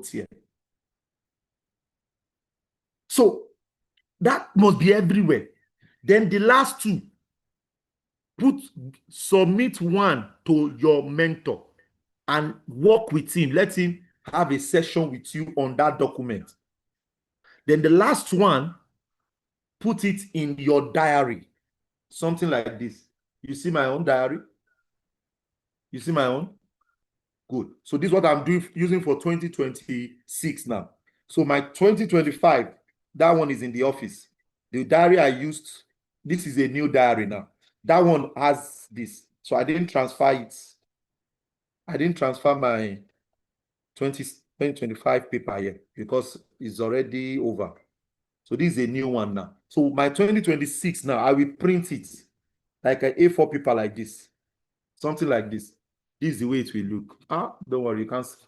tier. So that must be everywhere. Then the last 2, submit 1 to your mentor and work with him. Let him have a session with you on that document. Then the last 1, put it in your diary. Something like this. You see my own diary? You see my own? Good. So this is what I'm using for 2026 now. So my 2025, that one is in the office. The diary I used, this is a new diary now. That one has this. So I didn't transfer it. I didn't transfer my 2025 paper yet because it's already over. So this is a new one now. So my 2026 now, I will print it like an A4 paper like this. Something like this. This is the way it will look. Don't worry, you can't see it.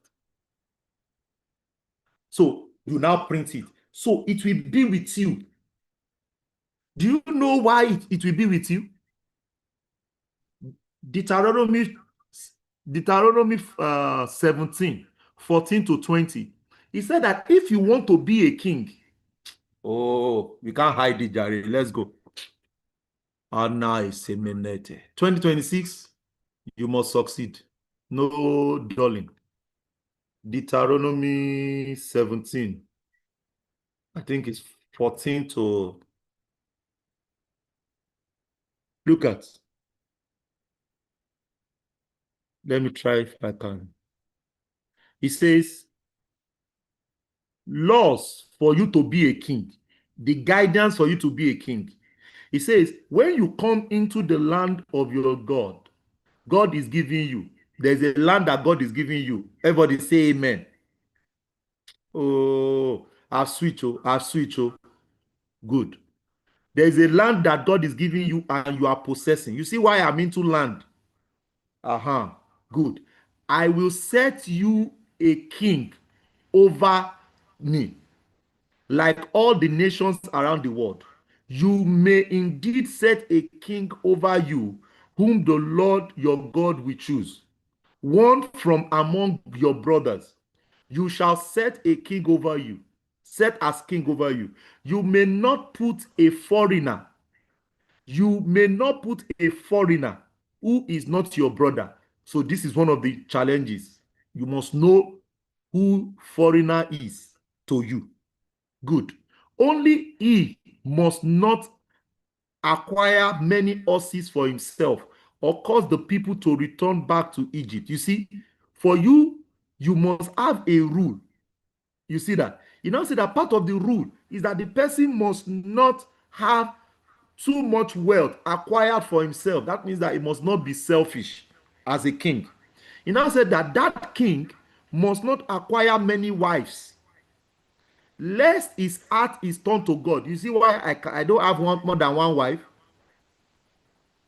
So you now print it. So it will be with you. Do you know why it will be with you? Deuteronomy 17, 14 to 20. He said that if you want to be a king, we can't hide it, Jerry. Let's go. 2026, you must succeed. No dulling. Deuteronomy 17. I think it's 14 to... Look at. Let me try if I can. It says, laws for you to be a king. The guidance for you to be a king. It says, when you come into the land of your God, God is giving you. There's a land that God is giving you. Everybody say amen. I've switched. Good. There's a land that God is giving you and you are possessing. You see why I'm into land? Good. I will set you a king over me, like all the nations around the world. You may indeed set a king over you, whom the Lord your God will choose, one from among your brothers. You shall set a king over you, set as king over you. You may not put a foreigner. You may not put a foreigner who is not your brother. So this is one of the challenges. You must know who foreigner is to you. Good. Only he must not acquire many horses for himself or cause the people to return back to Egypt. You see, for you, you must have a rule. You see that? You now see that part of the rule is that the person must not have too much wealth acquired for himself. That means that he must not be selfish as a king. He now said that that king must not acquire many wives, lest his heart is turned to God. You see why I don't have more than one wife?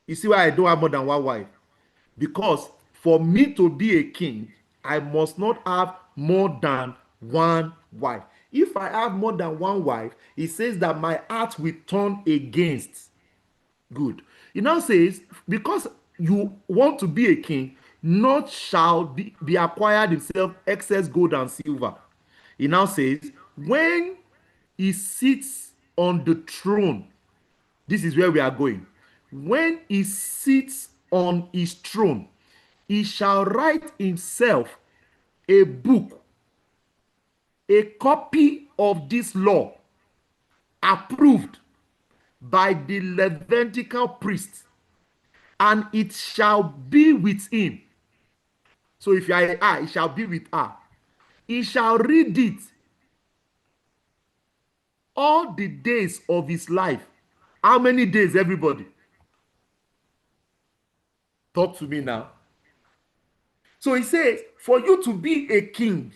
You see why I don't have more than one wife? Because for me to be a king, I must not have more than one wife. If I have more than one wife, it says that my heart will turn against. Good. It now says, because you want to be a king, not shall be acquired himself excess gold and silver. It now says, when he sits on the throne, this is where we are going. When he sits on his throne, he shall write himself a book, a copy of this law, approved by the Levitical priest, and it shall be with him. So if you are a it shall be with her. He shall read it all the days of his life. How many days, everybody? Talk to me now. So he says, for you to be a king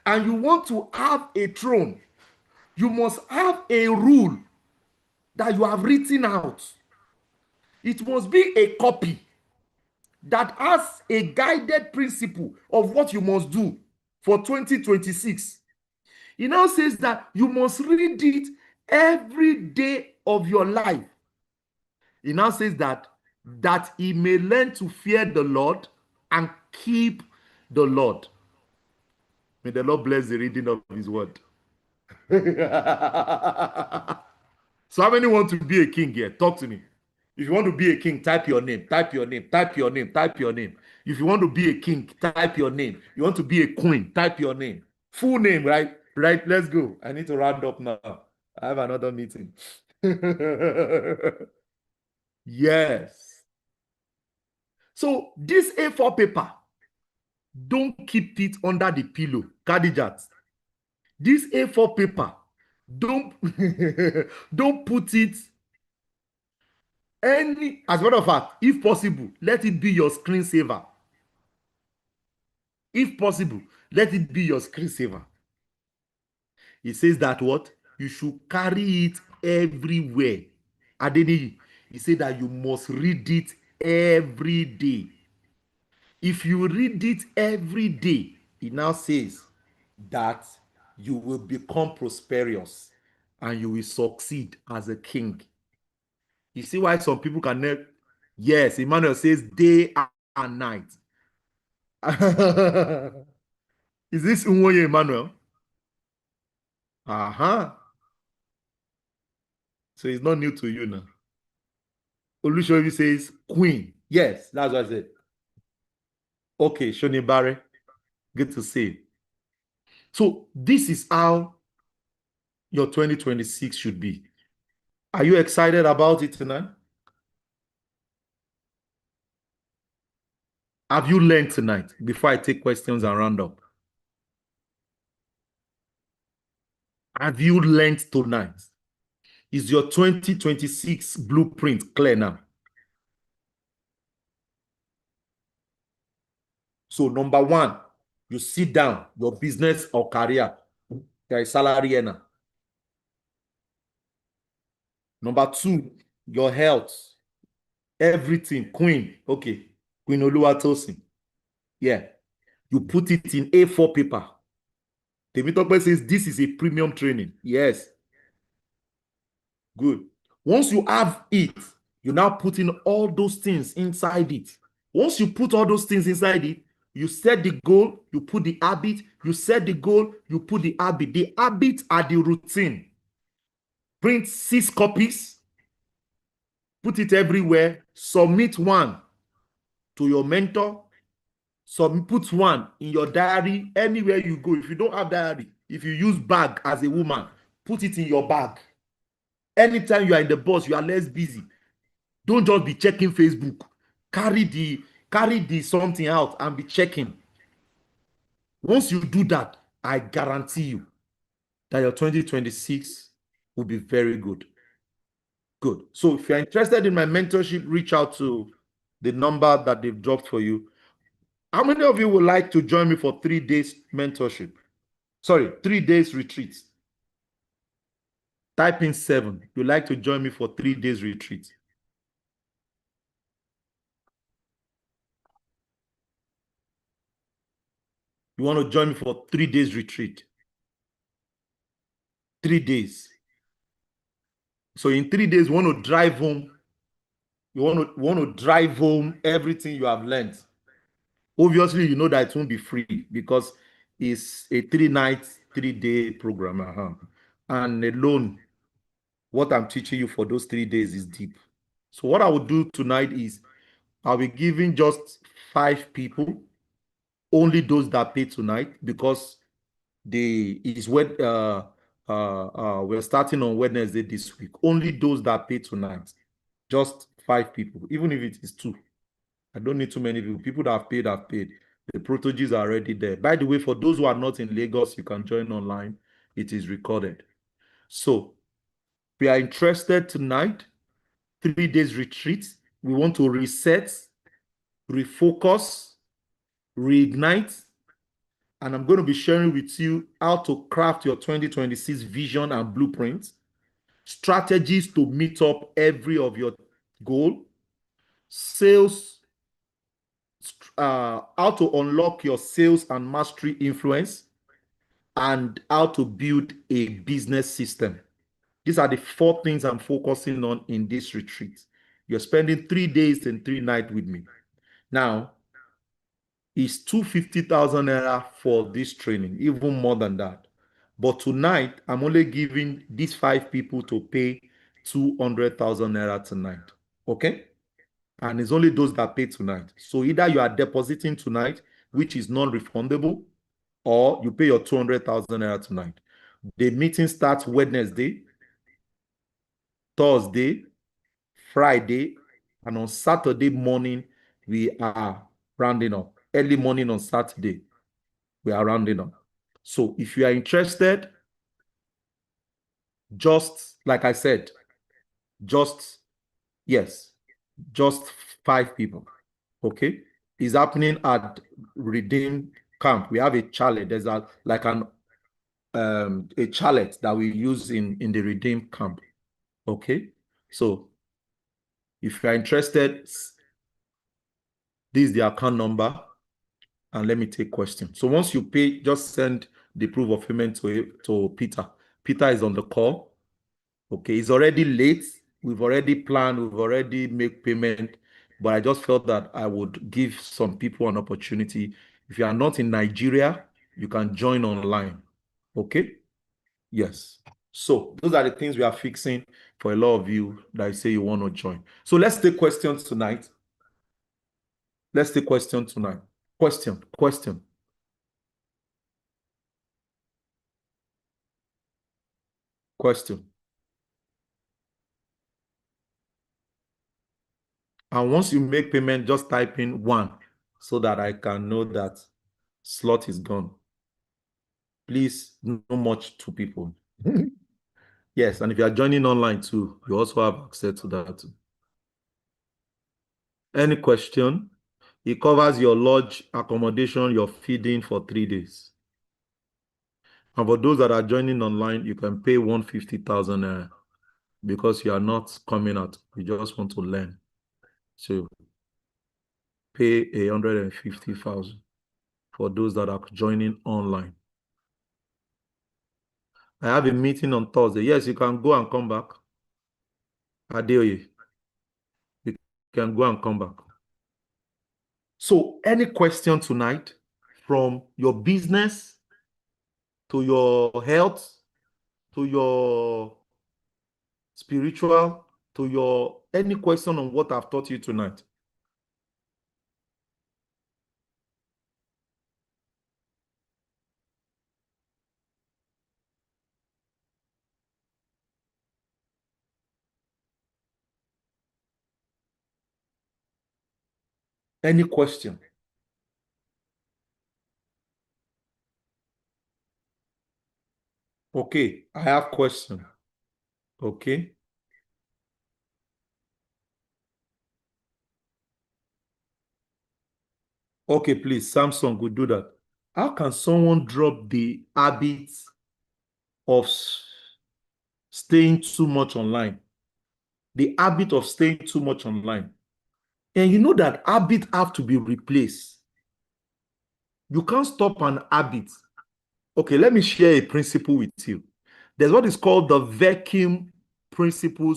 and you want to have a throne, you must have a rule that you have written out. It must be a copy that has a guided principle of what you must do for 2026. He now says that you must read it every day of your life. He now says that he may learn to fear the Lord and keep the Lord. May the Lord bless the reading of his word. So how many want to be a king here? Talk to me. If you want to be a king, type your name, type your name, type your name, type your name. If you want to be a king, type your name. You want to be a queen, type your name. Full name, right? Right, let's go. I need to round up now. I have another meeting. Yes. So this A4 paper, don't keep it under the pillow. Kadijat. This A4 paper, don't don't put it any, as a matter of fact, if possible, let it be your screensaver. If possible, let it be your screensaver. It says that what? You should carry it everywhere. Adeniyi, he said that you must read it every day. If you read it every day, it now says that you will become prosperous and you will succeed as a king. You see why some people can never. Yes, Emmanuel says day and night. Is this Unwoye Emmanuel? Uh-huh. So it's not new to you now. Olushovi says queen. Yes, that's what I said. Okay, Shoni Barre. Good to see you. So this is how your 2026 should be. Are you excited about it tonight? Have you learned tonight before I take questions and round up? Have you learned tonight? Is your 2026 blueprint clear now? So number one, you sit down, your business or career, there is salary earner. Number two, your health, everything, queen. Okay, Queen Oluwatosin. Yeah, you put it in A4 paper. Temitope says this is a premium training. Yes. Good. Once you have it, you now put in all those things inside it. Once you put all those things inside it, you set the goal, you put the habit, you set the goal, you put the habit. The habits are the routine. Print 6 copies, put it everywhere, submit one to your mentor, put one in your diary, anywhere you go. If you don't have diary, If you use bag as a woman, put it in your bag. Anytime you are in the bus, you are less busy. Don't just be checking Facebook. Carry the something out and be checking. Once you do that, I guarantee you that your 2026 will be very good. Good. So if you're interested in my mentorship, reach out to the number that they've dropped for you. How many of you would like to join me for 3 days mentorship? Sorry, 3 days retreat. Type in 7. You'd like to join me for 3 days retreat. You want to join me for 3 days retreat? 3 days. So in 3 days, you want to drive home. You want to drive home everything you have learned. Obviously, you know that it won't be free because it's a 3-night, 3-day program. And alone, what I'm teaching you for those 3 days is deep. So what I will do tonight is I'll be giving just 5 people, only those that pay tonight, because we're starting on Wednesday this week. Only those that pay tonight. Just 5 people, even if it is 2. I don't need too many people. People that have paid have paid. The protoges are already there. By the way, for those who are not in Lagos, you can join online. It is recorded. So we are interested tonight, 3 days retreat. We want to reset, refocus, reignite, and I'm going to be sharing with you how to craft your 2026 vision and blueprint, strategies to meet up every of your goal, sales, how to unlock your sales and mastery influence, and how to build a business system. These are the 4 things I'm focusing on in this retreat. You're spending 3 days and 3 nights with me. Now, it's 250,000 naira for this training, even more than that. But tonight, I'm only giving these 5 people to pay 200,000 naira tonight. Okay? And it's only those that pay tonight. So either you are depositing tonight, which is non-refundable, or you pay your 200,000 naira tonight. The meeting starts Wednesday, Thursday, Friday, and on Saturday morning, we are rounding up. Early morning on Saturday, we are rounding up. So if you are interested, just like I said, just 5 people. Okay? It's happening at Redeem Camp. We have a chalet. There's a chalet that we use in the Redeem Camp. Okay? So if you're interested, this is the account number, and let me take questions. So once you pay, just send the proof of payment to Peter. Peter is on the call. Okay, it's already late. We've already planned, we've already made payment, but I just felt that I would give some people an opportunity. If you are not in Nigeria, you can join online. Okay? Yes. So those are the things we are fixing for a lot of you that say you want to join. So let's take questions tonight. Let's take questions tonight. Question. And once you make payment, just type in 1 so that I can know that slot is gone. Please, no much 2 people. Yes, and if you are joining online too, you also have access to that too. Any question? It covers your lodge, accommodation, your feeding for 3 days. And for those that are joining online, you can pay 150,000 because you are not coming out. You just want to learn. So pay 150,000 for those that are joining online. I have a meeting on Thursday. Yes, you can go and come back. Adeoye, you can go and come back. So any question tonight, from your business to your health, to your spiritual, to your any question on what I've taught you tonight? Any question? Okay, I have question. Okay. Okay, please, Samsung will do that. How can someone drop the habit of staying too much online? The habit of staying too much online. And you know that habit have to be replaced. You can't stop an habit. Okay, let me share a principle with you. There's what is called the vacuum principle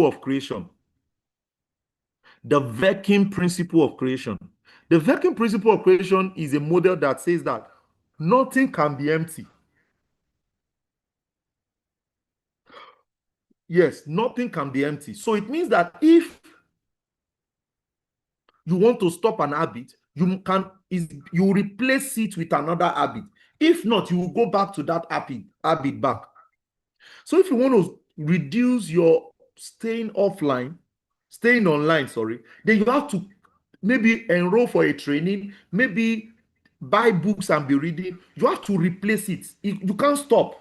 of creation. The vacuum principle of creation. The vacuum principle of creation is a model that says that nothing can be empty. Yes, nothing can be empty. So it means that if you want to stop an habit, you replace it with another habit. If not, you will go back to that habit back. So if you want to reduce your staying online, sorry, then you have to maybe enroll for a training, maybe buy books and be reading. You have to replace it. You can't stop.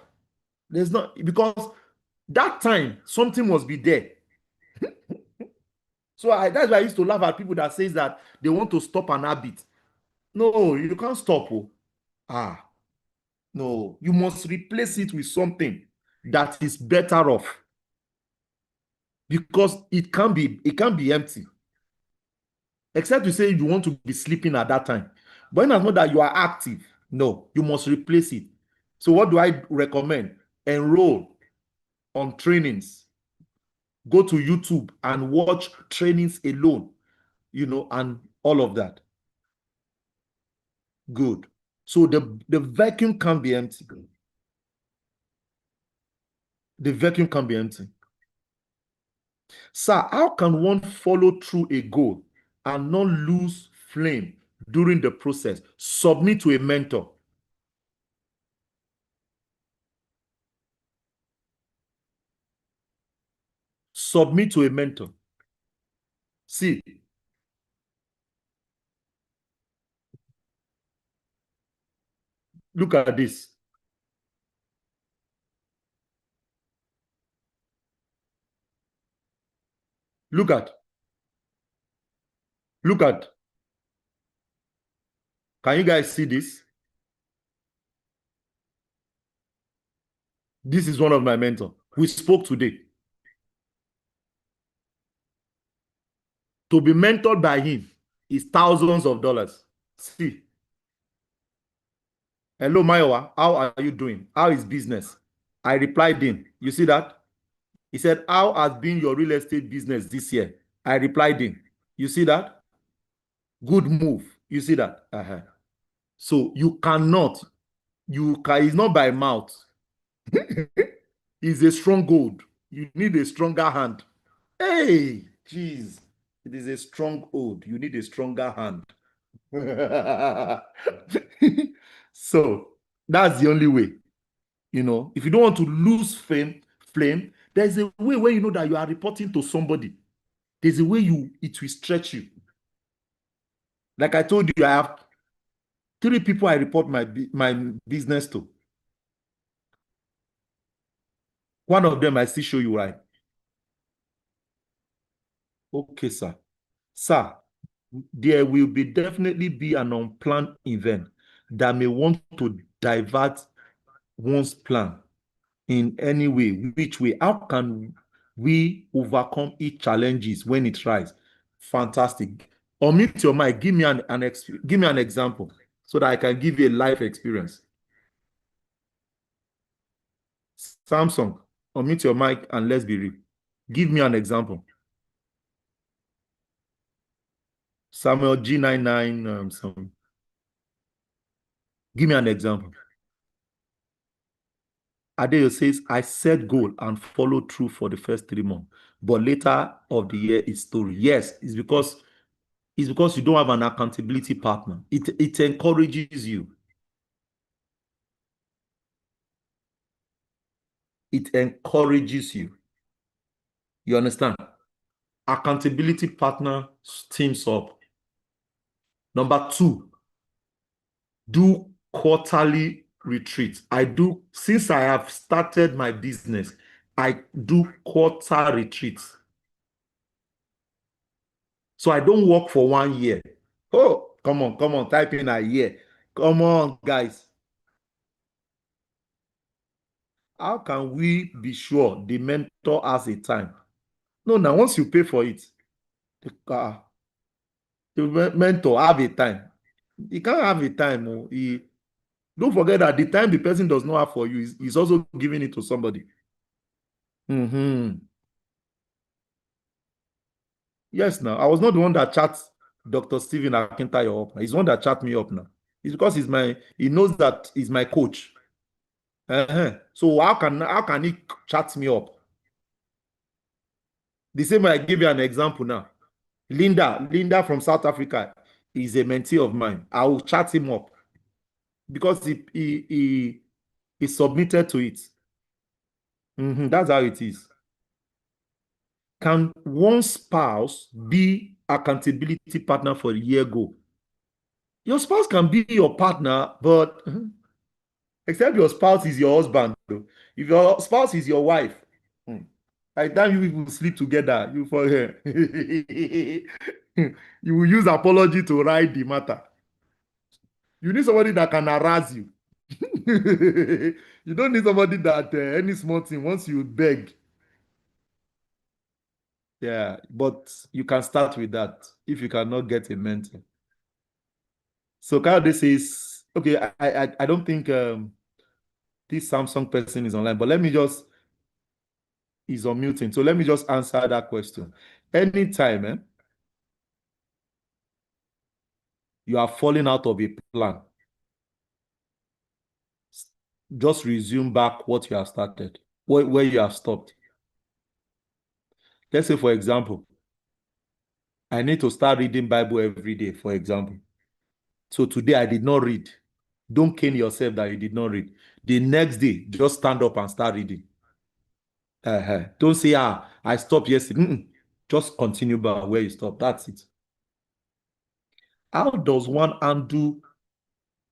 There's not, because that time something must be there. So that's why I used to laugh at people that says that they want to stop an habit. No, you can't stop. Oh. No, you must replace it with something that is better off, because it can be empty. Except you say you want to be sleeping at that time. But in as much that you are active, no, you must replace it. So what do I recommend? Enroll on trainings. Go to YouTube and watch trainings alone, and all of that. Good. So the vacuum can be empty. The vacuum can be empty. Sir, how can one follow through a goal and not lose flame during the process? Submit to a mentor. Submit to a mentor. See, look at this. Look at. Look at. Can you guys see this? This is one of my mentors. We spoke today. To be mentored by him is thousands of dollars. See. Hello, Mayowa. How are you doing? How is business? I replied in. You see that? He said, how has been your real estate business this year? I replied in. You see that? Good move. You see that? So you cannot, it's not by mouth. It's a strong gold. You need a stronger hand. Hey, jeez. It is a strong hold. You need a stronger hand. So that's the only way. If you don't want to lose flame, there's a way where you know that you are reporting to somebody. There's a way it will stretch you. Like I told you, I have 3 people I report my business to. One of them I still show you, right? Okay, sir. Sir, there will definitely be an unplanned event that may want to divert one's plan in any way. Which way? How can we overcome each challenges when it rises? Fantastic. Unmute your mic. Give me an example so that I can give you a life experience. Samsung, unmute your mic and let's be real. Give me an example. Samuel G99. Give me an example. Adeyo says, I set goal and follow through for the first 3 months, but later of the year it's story. Yes, it's because you don't have an accountability partner. It encourages you. It encourages you. You understand? accountability partner teams up. Number 2, do quarterly retreats. Since I have started my business, I do quarter retreats. So I don't work for 1 year. Oh, come on, type in a year. Come on, guys. How can we be sure the mentor has a time? No, now once you pay for it, the mentor have a time. He can't have a time. Oh. Don't forget that the time the person does not have for you is also giving it to somebody. Yes, now I was not the one that chats Dr. Stephen Akintayo up. He's the one that chat me up now. It's because he knows that he's my coach. So how can he chat me up? The same way I give you an example now. Linda from South Africa is a mentee of mine. I will chat him up because he submitted to it. That's how it is. Can one spouse be accountability partner for a year goal? Your spouse can be your partner, but except your spouse is your husband. Though. If your spouse is your wife, by the time you people sleep together, you forget. You will use apology to ride the matter. You need somebody that can harass you. You don't need somebody that any small thing, once you beg. Yeah, but you can start with that if you cannot get a mentor. So Kayode says, okay, I don't think this Samsung person is online, but he's unmuting. So let me just answer that question. Anytime you are falling out of a plan, just resume back what you have started, where you have stopped. Let's say, for example, I need to start reading Bible every day, for example. So today I did not read. Don't cane yourself that you did not read. The next day, just stand up and start reading. Don't say, I stopped yesterday. Just continue by where you stopped. That's it. How does one undo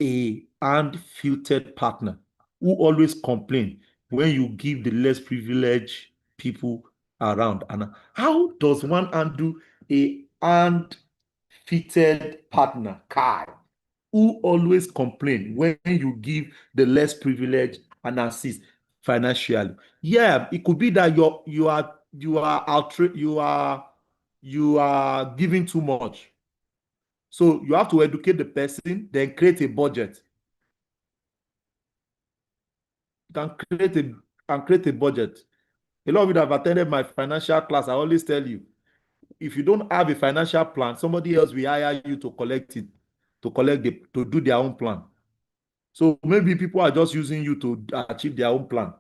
a hand-filtered partner who always complain when you give the less privileged people around? And how does one undo a hand-fitted partner, Kai, who always complain when you give the less privileged and assist financially? Yeah, it could be that you are giving too much. So you have to educate the person, then create a budget. You can create a budget. A lot of you that have attended my financial class, I always tell you, if you don't have a financial plan, somebody else will hire you to collect it, to do their own plan. So maybe people are just using you to achieve their own plan.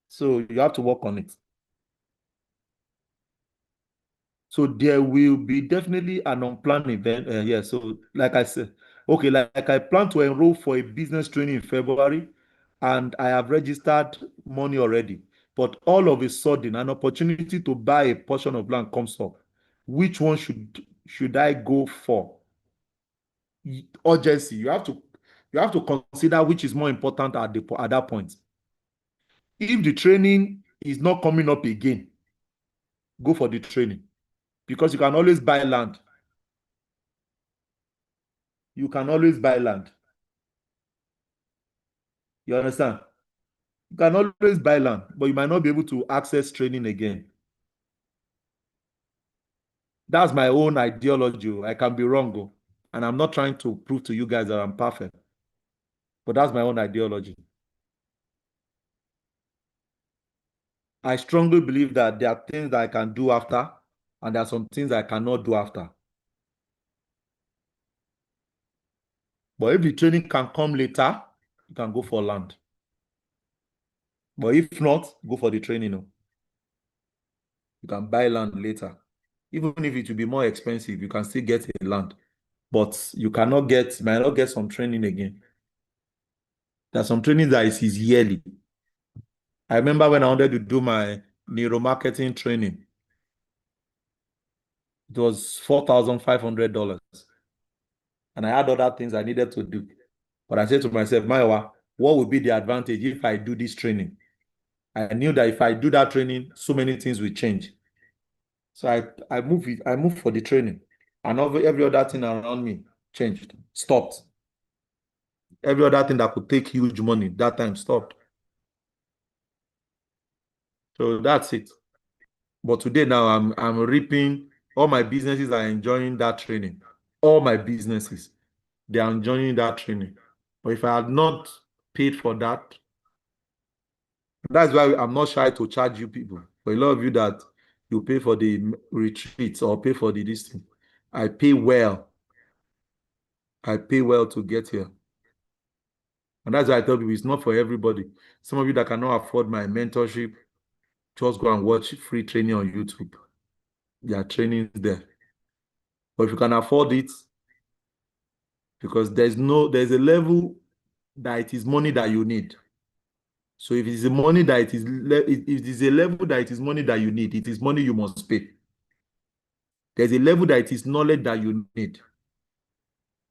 So you have to work on it. So there will be definitely an unplanned event. Yeah, so like I said, okay, like I plan to enroll for a business training in February, and I have registered money already. But all of a sudden, an opportunity to buy a portion of land comes up. Which one should I go for? Urgency. You have to consider which is more important at that point. If the training is not coming up again, go for the training because you can always buy land. You can always buy land. You understand? You can always buy land, but you might not be able to access training again. That's my own ideology. I can be wrong, and I'm not trying to prove to you guys that I'm perfect, but that's my own ideology. I strongly believe that there are things that I can do after, and there are some things I cannot do after. But if the training can come later, you can go for land. But if not, go for the training. You can buy land later. Even if it will be more expensive, you can still get a land. But you might not get some training again. There's some training that is yearly. I remember when I wanted to do my neuromarketing training. It was $4,500. And I had other things I needed to do. But I said to myself, Mayowa, what would be the advantage if I do this training? I knew that if I do that training, so many things will change. So I moved for the training. And every other thing around me changed, stopped. Every other thing that could take huge money that time stopped. So that's it. But today now I'm reaping. All my businesses are enjoying that training. All my businesses, they are enjoying that training. But if I had not paid for that, that's why I'm not shy to charge you people. For a lot of you that you pay for the retreats or pay for the this thing, I pay well. I pay well to get here. And that's why I tell people it's not for everybody. Some of you that cannot afford my mentorship, just go and watch free training on YouTube. There are trainings there. But if you can afford it, because there's a level that it is money that you need. So if it's a money that it is a level that it is money that you need, it is money you must pay. There's a level that it is knowledge that you need.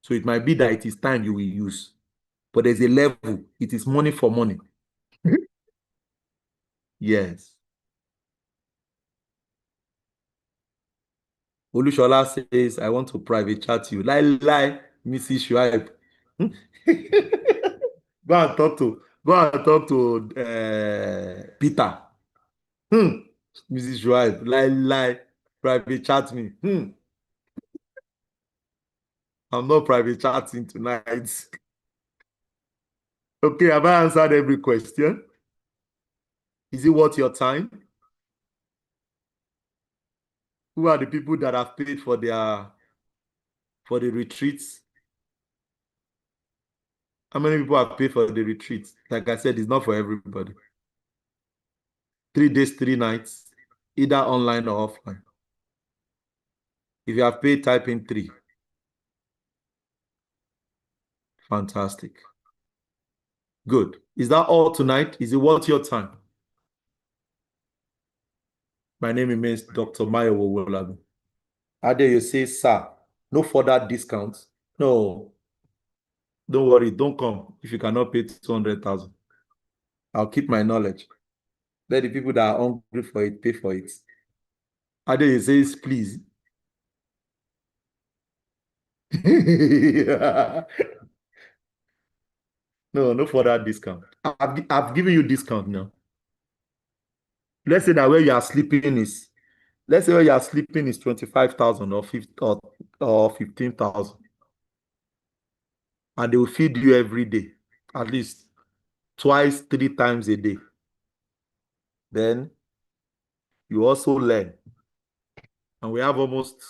So it might be that it is time you will use. But there's a level, it is money for money. Yes. Olushola says, I want to private chat you. Lie, Mrs. Shuaib. Go and talk to Peter. Mrs. Shuaib, lie, private chat me. I'm not private chatting tonight. Okay, have I answered every question? Is it worth your time? Who are the people that have paid for the retreats? How many people have paid for the retreats? Like I said, it's not for everybody. 3 days, 3 nights, either online or offline. If you have paid, type in 3. Fantastic. Good. Is that all tonight? Is it worth your time? My name remains Dr. Mayowa Owolabi. How dare you say, sir, no further discounts? No. Don't worry, don't come if you cannot pay 200,000. I'll keep my knowledge. Let the people that are hungry for it pay for it. How dare you say, please? No further discount. I've given you discount now. Let's say that where you are sleeping is, let's say where you are sleeping is 25,000 or 15,000. And they will feed you every day, at least twice, 3 times a day. Then you also learn. And we have almost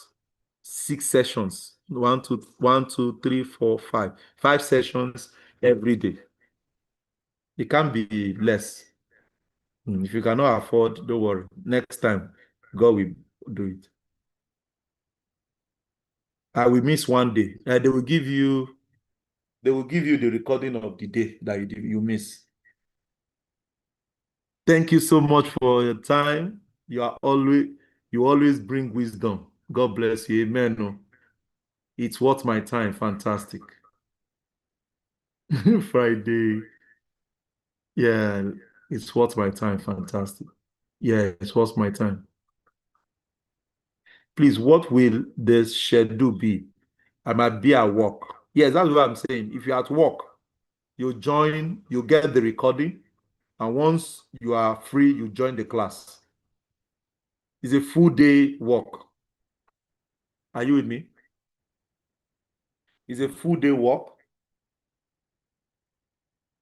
6 sessions. 1, 2, 3, 4, 5. 5 sessions every day. It can be less. If you cannot afford, don't worry. Next time, God will do it. I will miss one day. They will give you the recording of the day that you miss. Thank you so much for your time. You always bring wisdom. God bless you. Amen. Oh. It's worth my time. Fantastic. Friday. Yeah, it's worth my time. Fantastic. Yeah, it's worth my time. Please, what will the schedule be? I might be at work. Yes, that's what I'm saying. If you're at work, you join, you get the recording, and once you are free, you join the class. It's a full day work. Are you with me? It's a full day work.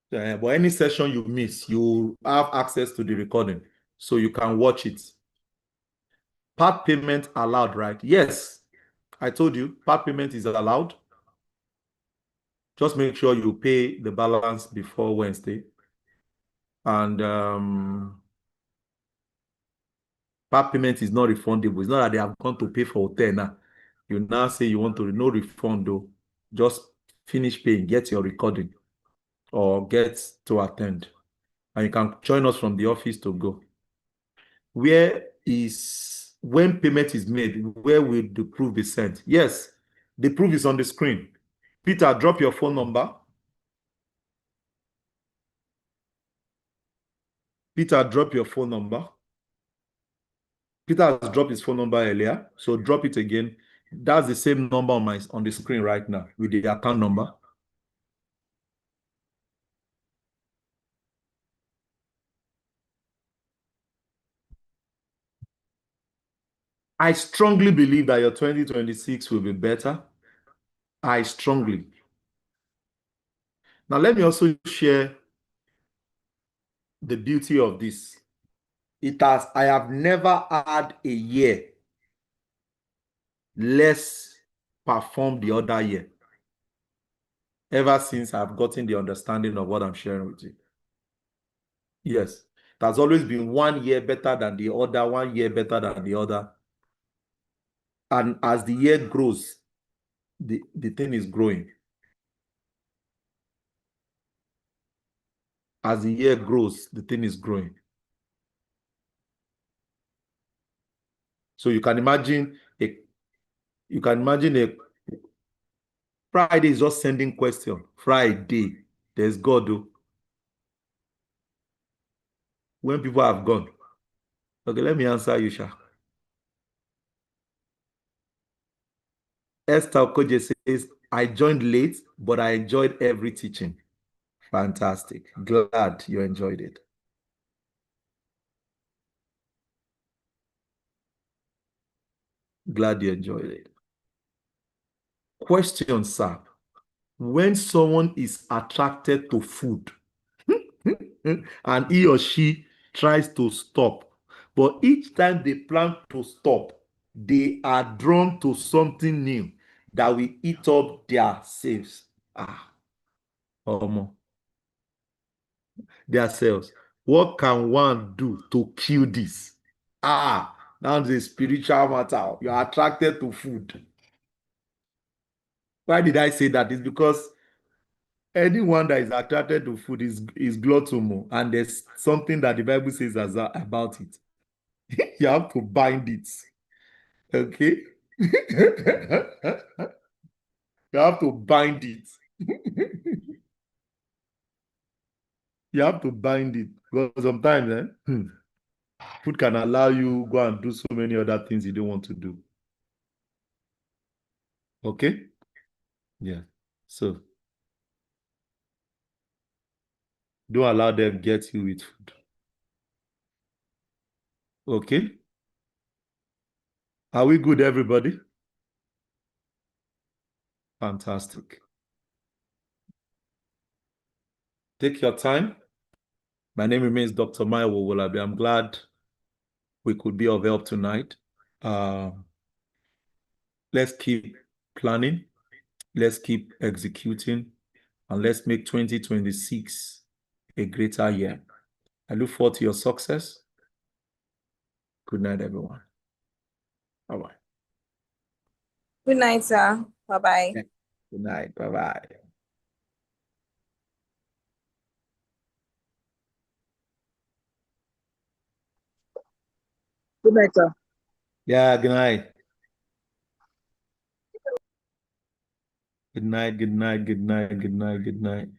But any session you miss, you have access to the recording, so you can watch it. Part payment allowed, right? Yes, I told you, part payment is allowed. Just make sure you pay the balance before Wednesday. And part payment is not refundable. It's not that they have gone to pay for hotel now. You now say you want to no refund though. Just finish paying, get your recording, or get to attend. And you can join us from the office to go. Where is when payment is made, where will the proof be sent? Yes, the proof is on the screen. Peter, drop your phone number. Peter, drop your phone number. Peter has dropped his phone number earlier, so drop it again. That's the same number on the screen right now with the account number. I strongly believe that your 2026 will be better. I strongly. Now, let me also share the beauty of this. I have never had a year less perform the other year, ever since I've gotten the understanding of what I'm sharing with you. Yes, it has always been 1 year better than the other, 1 year better than the other. And as the year grows, the thing is growing. As the year grows, the thing is growing. So you can imagine a Friday is just sending question. Friday, there's God. Though. When people have gone. Okay, let me answer you, Sha. Esther Okoje says, I joined late, but I enjoyed every teaching. Fantastic. Glad you enjoyed it. Glad you enjoyed it. Question, sir. When someone is attracted to food and he or she tries to stop, but each time they plan to stop, they are drawn to something new that will eat up their saves. Their selves. What can one do to kill this? Now it's a spiritual matter. You are attracted to food. Why did I say that? It's because anyone that is attracted to food is glutton, and there's something that the Bible says about it. You have to bind it. Okay? You have to bind it. You have to bind it. Because sometimes food can allow you go and do so many other things you don't want to do. Okay? Yeah. So don't allow them get you with food. Okay? Are we good, everybody? Fantastic. Take your time. My name remains Dr. Mayowa Owolabi. I'm glad we could be of help tonight. Let's keep planning. Let's keep executing. And let's make 2026 a greater year. I look forward to your success. Good night, everyone. Bye-bye. Good night, sir. Bye-bye. Good night. Bye-bye. Good night, sir. Yeah, good night. Good night, good night, good night, good night, good night.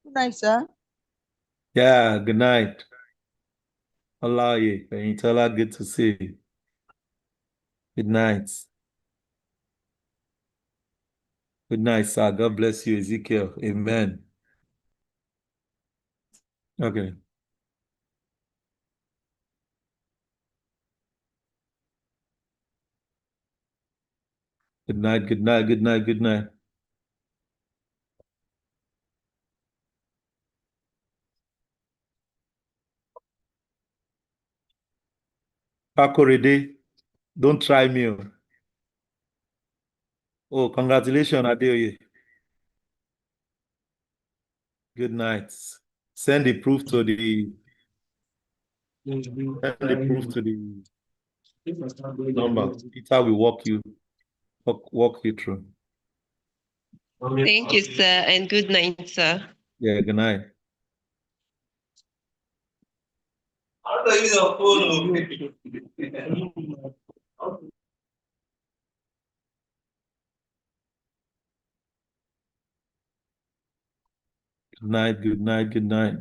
Good night, sir. Yeah, good night. Allah, good to see you. Good night. Good night, sir. God bless you, Ezekiel. Amen. Okay. Good night, good night, good night, good night. Pakorede, don't try me. Oh, congratulations, Adeoye. Good night. Send the proof to the number. Peter will walk you through. Thank you, sir, and good night, sir. Yeah, good night. Good night, good night, good night.